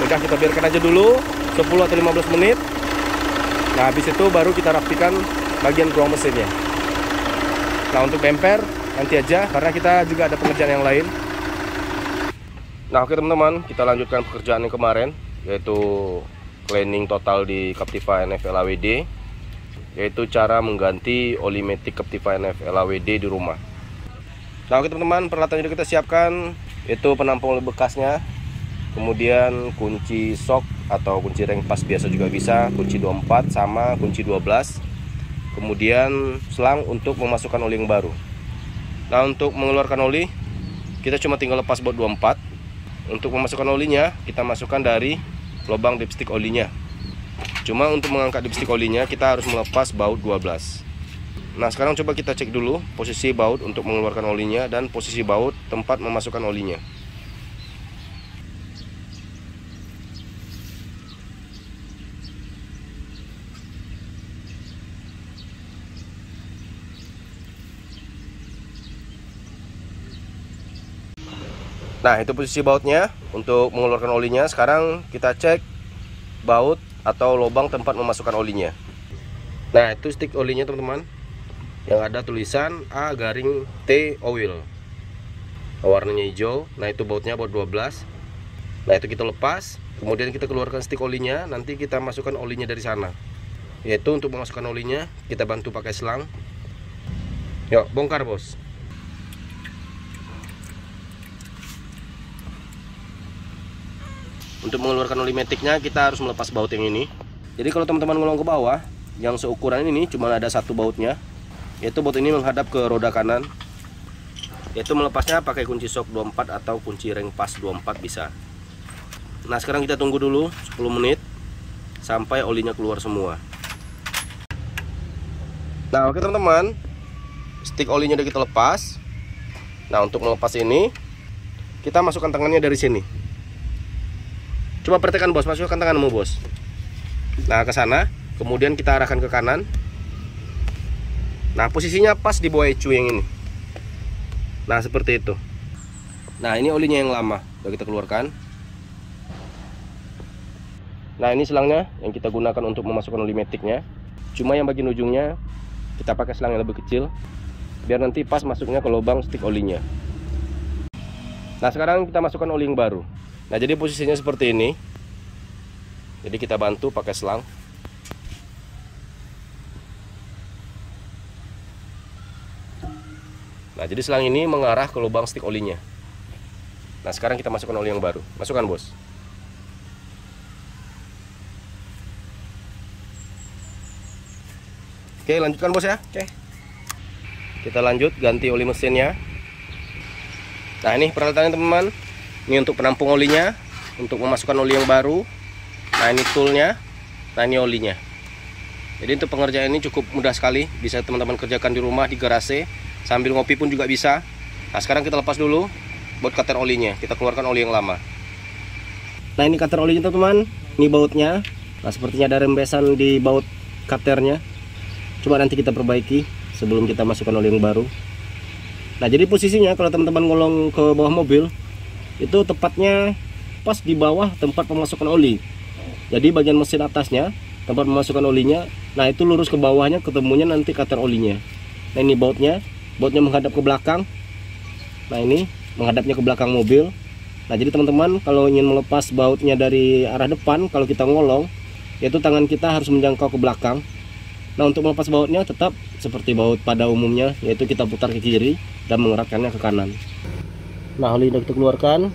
Udah, kita biarkan aja dulu 10 atau 15 menit. Nah, habis itu baru kita rapikan bagian ruang mesinnya. Nah, untuk bumper nanti aja, karena kita juga ada pengerjaan yang lain. Nah, oke teman-teman, kita lanjutkan pekerjaan yang kemarin, yaitu cleaning total di Captiva NF LAWD, yaitu cara mengganti oli matic Captiva NF LAWD di rumah. Nah, oke teman-teman, peralatan yang kita siapkan itu penampung bekasnya, kemudian kunci sok atau kunci ring pas biasa juga bisa, kunci 24 sama kunci 12, kemudian selang untuk memasukkan oli yang baru. Nah, untuk mengeluarkan oli kita cuma tinggal lepas baut 24. Untuk memasukkan olinya, kita masukkan dari lubang dipstick olinya. Cuma untuk mengangkat dipstick olinya, kita harus melepas baut 12. Nah, sekarang coba kita cek dulu posisi baut untuk mengeluarkan olinya dan posisi baut tempat memasukkan olinya. Nah, itu posisi bautnya untuk mengeluarkan olinya. Sekarang kita cek baut atau lubang tempat memasukkan olinya. Nah, itu stick olinya teman-teman, yang ada tulisan A-T oil, warnanya hijau. Nah, itu bautnya baut 12. Nah, itu kita lepas, kemudian kita keluarkan stick olinya. Nanti kita masukkan olinya dari sana. Yaitu untuk memasukkan olinya, kita bantu pakai selang. Yuk, bongkar, Bos. Untuk mengeluarkan oli maticnya, kita harus melepas baut yang ini. Jadi kalau teman-teman ngolong ke bawah, yang seukuran ini cuma ada 1 bautnya, yaitu baut ini menghadap ke roda kanan. Yaitu melepasnya pakai kunci sok 24 atau kunci ring pas 24 bisa. Nah, sekarang kita tunggu dulu 10 menit sampai olinya keluar semua. Nah, oke teman-teman, stick olinya udah kita lepas. Nah, untuk melepas ini, kita masukkan tangannya dari sini. Coba perhatikan, Bos, masukkan tanganmu, Bos. Nah, ke sana, kemudian kita arahkan ke kanan. Nah, posisinya pas di bawah ecu yang ini. Nah, seperti itu. Nah, ini olinya yang lama, udah kita keluarkan. Nah, ini selangnya yang kita gunakan untuk memasukkan oli maticnya. Cuma yang bagian ujungnya kita pakai selang yang lebih kecil, biar nanti pas masuknya ke lubang stick olinya. Nah, sekarang kita masukkan oli yang baru. Nah, jadi posisinya seperti ini. Jadi kita bantu pakai selang. Nah, jadi selang ini mengarah ke lubang stick olinya. Nah, sekarang kita masukkan oli yang baru. Masukkan, Bos. Oke, lanjutkan bos ya. Oke. Kita lanjut ganti oli mesinnya. Nah, ini peralatannya teman-teman. Ini untuk penampung olinya, untuk memasukkan oli yang baru. Nah, ini toolnya. Nah, ini olinya. Jadi untuk pengerjaan ini cukup mudah sekali. Bisa teman-teman kerjakan di rumah, di garasi, sambil ngopi pun juga bisa. Nah, sekarang kita lepas dulu baut cutter olinya. Kita keluarkan oli yang lama. Nah, ini cutter olinya teman-teman. Ini bautnya. Nah, sepertinya ada rembesan di baut cutternya. Coba nanti kita perbaiki sebelum kita masukkan oli yang baru. Nah, jadi posisinya kalau teman-teman ngolong ke bawah mobil, itu tepatnya pas di bawah tempat pemasukan oli. Jadi bagian mesin atasnya, tempat memasukkan olinya, nah itu lurus ke bawahnya, ketemunya nanti cutter olinya. Nah, ini bautnya menghadap ke belakang. Nah, ini menghadapnya ke belakang mobil. Nah, jadi teman-teman kalau ingin melepas bautnya dari arah depan, kalau kita ngolong, yaitu tangan kita harus menjangkau ke belakang. Nah, untuk melepas bautnya tetap seperti baut pada umumnya, yaitu kita putar ke kiri dan mengeratkannya ke kanan. Nah, oli sudah kita keluarkan.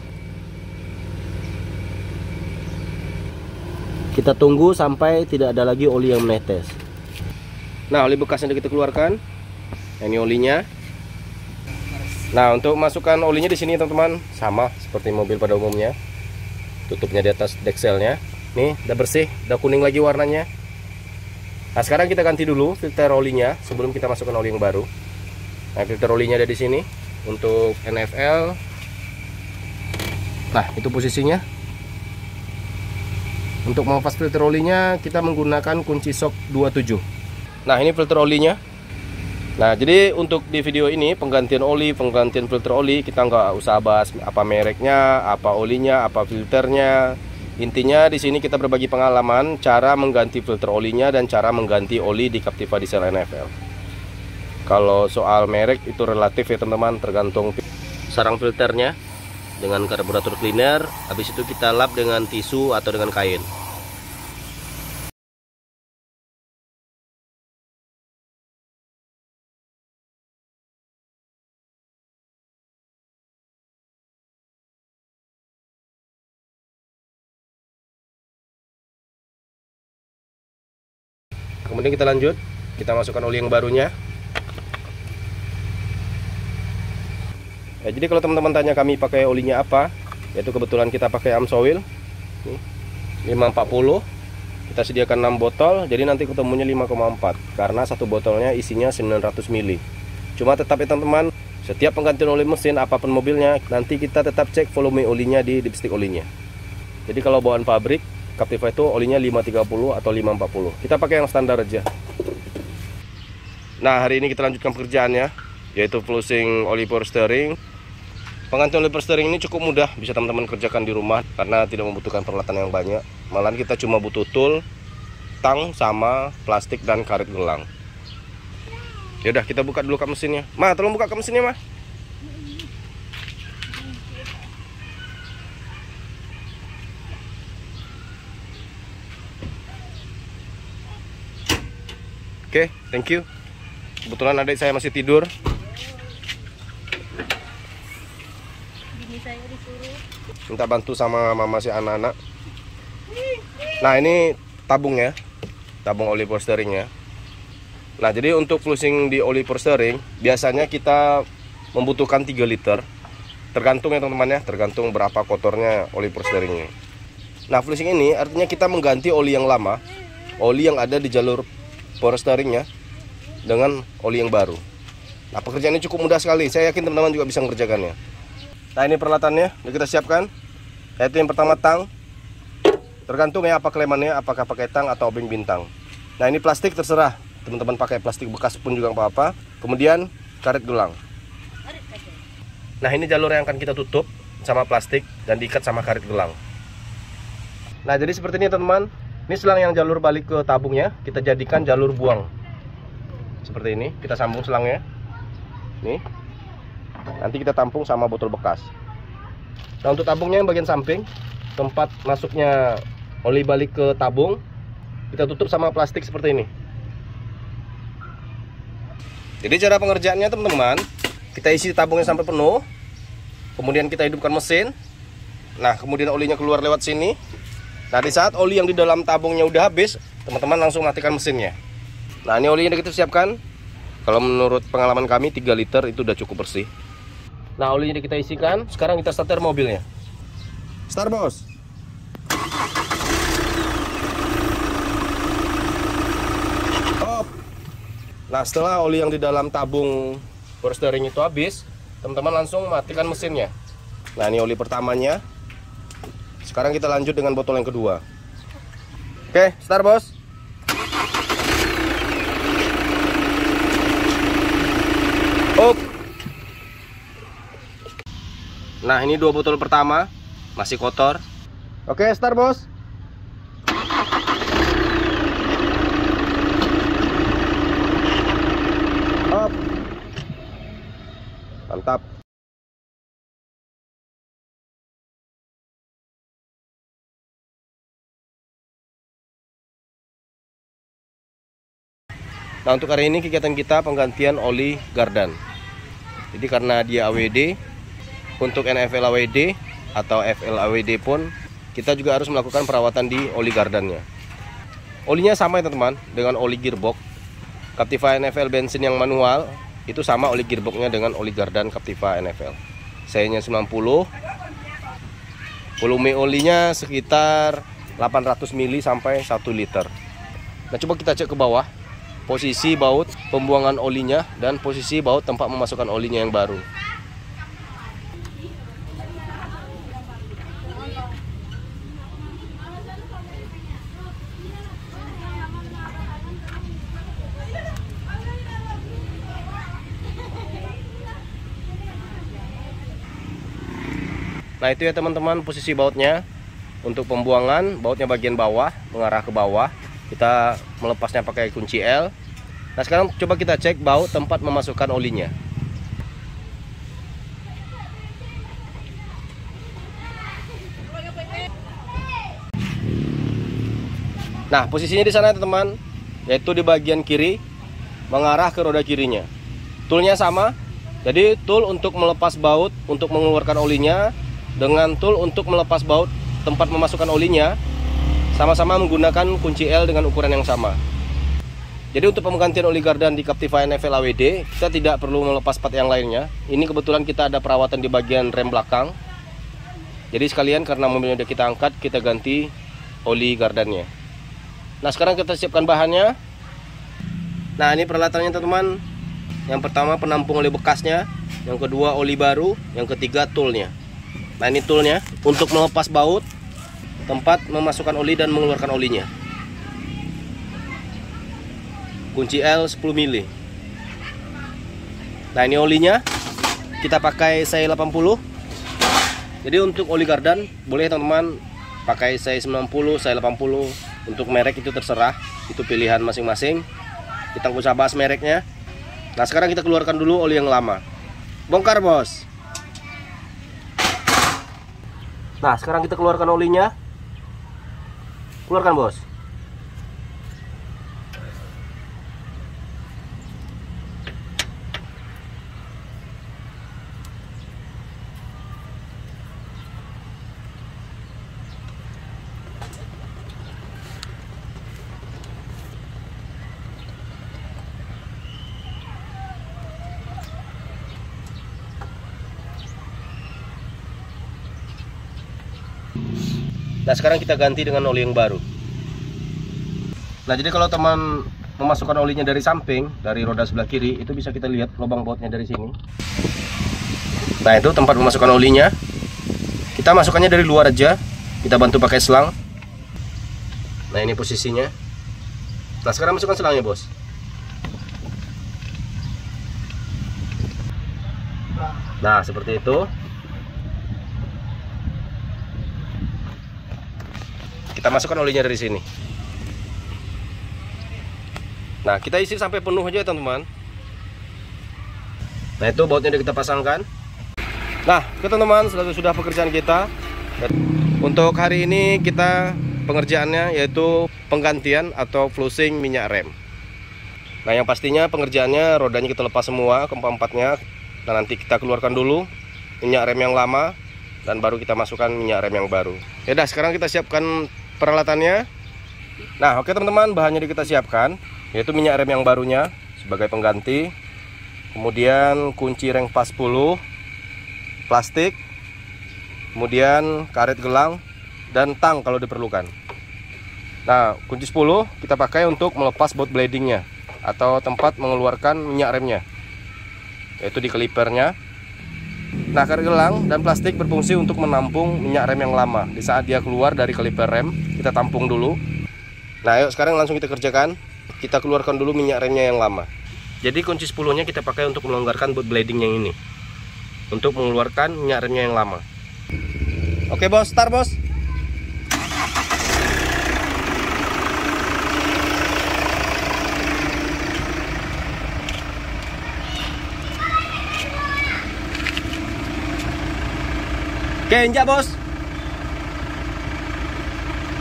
Kita tunggu sampai tidak ada lagi oli yang menetes. Nah, oli bekas yang kita keluarkan. Nah, ini olinya. Nah, untuk masukkan olinya di sini teman-teman sama seperti mobil pada umumnya. Tutupnya di atas dekselnya. Nih, udah bersih, udah kuning lagi warnanya. Nah, sekarang kita ganti dulu filter olinya sebelum kita masukkan oli yang baru. Nah, filter olinya ada di sini untuk NFL. Nah, itu posisinya. Untuk melepas filter olinya kita menggunakan kunci shock 27. Nah, ini filter olinya. Nah, jadi untuk di video ini penggantian filter oli, kita nggak usah bahas apa mereknya, apa olinya, apa filternya. Intinya di sini kita berbagi pengalaman cara mengganti filter olinya dan cara mengganti oli di Captiva Diesel NFL. Kalau soal merek itu relatif ya teman-teman, tergantung sarang filternya dengan karburator cleaner. Habis itu kita lap dengan tisu atau dengan kain. Kemudian kita lanjut, kita masukkan oli yang barunya. Ya, jadi kalau teman-teman tanya kami pakai olinya apa, yaitu kebetulan kita pakai Amsoil 540. Kita sediakan 6 botol, jadi nanti ketemunya 5,4 karena satu botolnya isinya 900 ml. Cuma tetap ya teman-teman, setiap penggantian oli mesin apapun mobilnya, nanti kita tetap cek volume olinya di dipstick olinya. Jadi kalau bawaan pabrik Captiva itu olinya 530 atau 540. Kita pakai yang standar aja. Nah, hari ini kita lanjutkan pekerjaannya, yaitu flushing oli power steering. Penggantian oli power steering ini cukup mudah, bisa teman-teman kerjakan di rumah karena tidak membutuhkan peralatan yang banyak. Malahan kita cuma butuh tool, tang, sama plastik dan karet gelang. Yaudah, kita buka dulu kap mesinnya. Ma, tolong buka kap mesinnya, Ma. Oke, thank you. Kebetulan adik saya masih tidur. Saya disuruh. Minta bantu sama mama si anak-anak. Nah, ini tabungnya, tabung oli power steeringnya. Nah, jadi untuk flushing di oli power steering biasanya kita membutuhkan 3 liter. Tergantung ya teman-teman ya, tergantung berapa kotornya oli power steeringnya. Nah, flushing ini artinya kita mengganti oli yang lama, oli yang ada di jalur power steeringnya dengan oli yang baru. Nah, pekerjaan ini cukup mudah sekali. Saya yakin teman-teman juga bisa mengerjakannya. Nah, ini peralatannya yang kita siapkan. Yaitu yang pertama tang. Tergantung ya apa klemannya, apakah pakai tang atau obeng bintang. Nah, ini plastik terserah. Teman-teman pakai plastik bekas pun juga nggak apa-apa. Kemudian karet gelang. Nah, ini jalur yang akan kita tutup sama plastik dan diikat sama karet gelang. Nah, jadi seperti ini teman-teman. Ini selang yang jalur balik ke tabungnya, kita jadikan jalur buang. Seperti ini, kita sambung selangnya. Nih. Nanti kita tampung sama botol bekas. Nah, untuk tabungnya yang bagian samping, tempat masuknya oli balik ke tabung, kita tutup sama plastik seperti ini. Jadi cara pengerjaannya teman-teman, kita isi tabungnya sampai penuh. Kemudian kita hidupkan mesin. Nah, kemudian olinya keluar lewat sini. Nah, di saat oli yang di dalam tabungnya udah habis, teman-teman langsung matikan mesinnya. Nah, ini olinya kita siapkan. Kalau menurut pengalaman kami 3 liter itu udah cukup bersih. Nah, olinya kita isikan. Sekarang kita starter mobilnya. Start, bos. Op. Nah, setelah oli yang di dalam tabung power steering itu habis, teman-teman langsung matikan mesinnya. Nah, ini oli pertamanya. Sekarang kita lanjut dengan botol yang kedua. Oke, start, bos. Up. Nah, ini 2 botol pertama masih kotor. Oke, start, bos. Up. Mantap. Nah, untuk hari ini kegiatan kita penggantian oli gardan. Jadi karena dia AWD, untuk NFL AWD atau FL AWD pun kita juga harus melakukan perawatan di oli gardannya. Olinya sama ya teman-teman dengan oli gearbox. Captiva NFL bensin yang manual itu sama oli gearboxnya dengan oli gardan Captiva NFL. Sayanya 90. Volume olinya sekitar 800 ml sampai 1 liter. Nah, coba kita cek ke bawah. Posisi baut pembuangan olinya dan posisi baut tempat memasukkan olinya yang baru. Nah, itu ya teman-teman posisi bautnya. Untuk pembuangan, bautnya bagian bawah mengarah ke bawah. Kita melepasnya pakai kunci L. Nah, sekarang coba kita cek baut tempat memasukkan olinya. Nah, posisinya di sana teman-teman, yaitu di bagian kiri mengarah ke roda kirinya. Toolnya sama. Jadi tool untuk melepas baut untuk mengeluarkan olinya dengan tool untuk melepas baut tempat memasukkan olinya sama-sama menggunakan kunci L dengan ukuran yang sama. Jadi untuk penggantian oli gardan di Captiva NFL AWD, kita tidak perlu melepas part yang lainnya. Ini kebetulan kita ada perawatan di bagian rem belakang. Jadi sekalian karena mobilnya udah kita angkat, kita ganti oli gardannya. Nah, sekarang kita siapkan bahannya. Nah, ini peralatannya teman-teman. Yang pertama penampung oli bekasnya, yang kedua oli baru, yang ketiga toolnya. Nah, ini toolnya untuk melepas baut tempat memasukkan oli dan mengeluarkan olinya. Kunci L 10 mili. Nah, ini olinya kita pakai size 80. Jadi untuk oli gardan boleh teman-teman pakai size 90, size 80. Untuk merek itu terserah, itu pilihan masing-masing. Kita nggak usah bahas mereknya. Nah, sekarang kita keluarkan dulu oli yang lama. Bongkar, bos. Nah, sekarang kita keluarkan olinya. Keluarkan, bos. Nah, sekarang kita ganti dengan oli yang baru. Nah, jadi kalau teman memasukkan olinya dari samping, dari roda sebelah kiri, itu bisa kita lihat lubang bautnya dari sini. Nah, itu tempat memasukkan olinya. Kita masukkannya dari luar aja. Kita bantu pakai selang. Nah, ini posisinya. Nah, sekarang masukkan selangnya, bos. Nah, seperti itu. Kita masukkan olinya dari sini. Nah, kita isi sampai penuh aja teman-teman. Nah, itu bautnya udah kita pasangkan. Nah, teman-teman, sudah pekerjaan kita. Untuk hari ini kita pengerjaannya yaitu penggantian atau flushing minyak rem. Nah, yang pastinya pengerjaannya rodanya kita lepas semua keempat-empatnya. Dan nanti kita keluarkan dulu minyak rem yang lama dan baru kita masukkan minyak rem yang baru. Yaudah, sekarang kita siapkan peralatannya. Nah, oke teman-teman, bahannya kita siapkan. yaitu minyak rem yang barunya sebagai pengganti. Kemudian kunci ring pas 10 plastik, kemudian karet gelang dan tang kalau diperlukan. Nah, kunci 10 kita pakai untuk melepas bolt bladingnya atau tempat mengeluarkan minyak remnya, yaitu di kalipernya. Nah, karet gelang dan plastik berfungsi untuk menampung minyak rem yang lama. Di saat dia keluar dari kaliper rem, kita tampung dulu. Nah, ayo sekarang langsung kita kerjakan. Kita keluarkan dulu minyak remnya yang lama. Jadi kunci 10-nya kita pakai untuk melonggarkan bolt blading yang ini, untuk mengeluarkan minyak remnya yang lama. Oke bos, start bos. Oke, injak bos.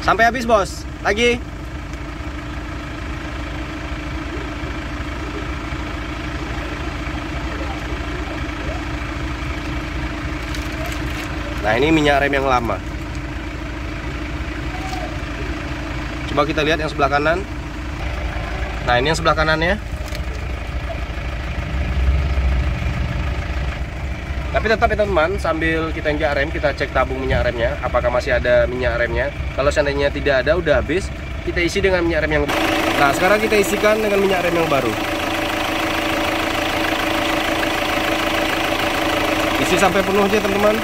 Sampai habis bos. Lagi. Nah, ini minyak rem yang lama. Coba kita lihat yang sebelah kanan. Nah, ini yang sebelah kanannya. Tapi tetap ya teman, sambil kita injak rem, kita cek tabung minyak remnya, apakah masih ada minyak remnya. Kalau seandainya tidak ada, udah habis, kita isi dengan minyak rem yang baru. Nah, sekarang kita isikan dengan minyak rem yang baru. Isi sampai penuh aja teman-teman.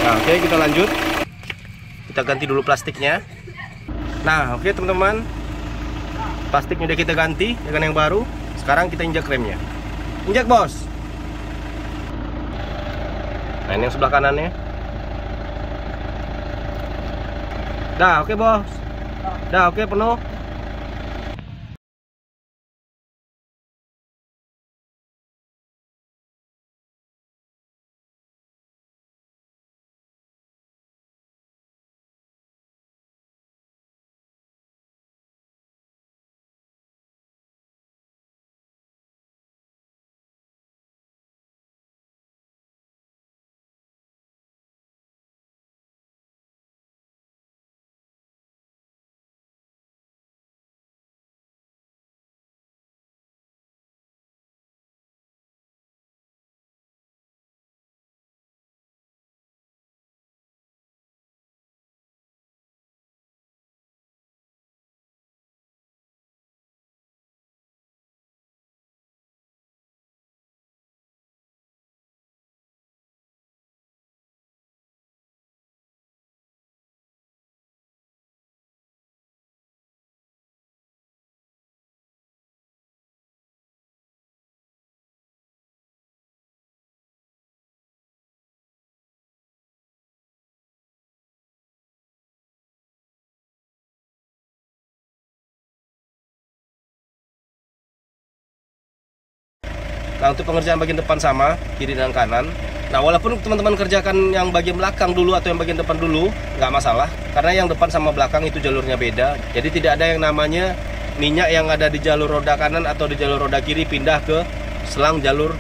Nah, oke, kita lanjut. Kita ganti dulu plastiknya. Nah, oke teman-teman, plastiknya udah kita ganti dengan yang baru. Sekarang kita injak remnya. Injak bos. Nah, ini yang sebelah kanannya. Dah, oke bos. Dah, oke, penuh. Nah, untuk pengerjaan bagian depan sama, kiri dan kanan. Nah, walaupun teman-teman kerjakan yang bagian belakang dulu atau yang bagian depan dulu, nggak masalah. Karena yang depan sama belakang itu jalurnya beda. Jadi tidak ada yang namanya minyak yang ada di jalur roda kanan atau di jalur roda kiri pindah ke selang jalur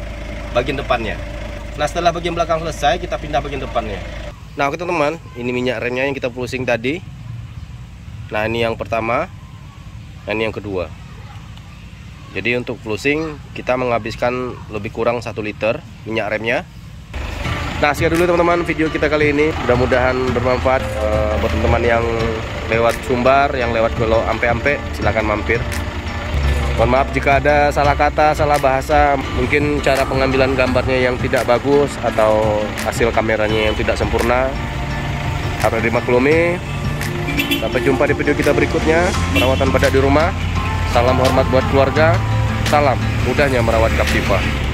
bagian depannya. Nah, setelah bagian belakang selesai, kita pindah bagian depannya. Nah, oke teman-teman, ini minyak remnya yang kita flushing tadi. Nah, ini yang pertama, nah ini yang kedua. Jadi untuk flushing kita menghabiskan lebih kurang 1 liter minyak remnya. Nah, sekian dulu teman-teman video kita kali ini. Mudah-mudahan bermanfaat buat teman-teman yang lewat Sumbar, yang lewat ke Ampe-Ampe, silahkan mampir. Mohon maaf jika ada salah kata, salah bahasa, mungkin cara pengambilan gambarnya yang tidak bagus atau hasil kameranya yang tidak sempurna. Harap dimaklumi. Sampai jumpa di video kita berikutnya. Perawatan badak di rumah. Salam hormat buat keluarga. Salam mudahnya merawat Captiva.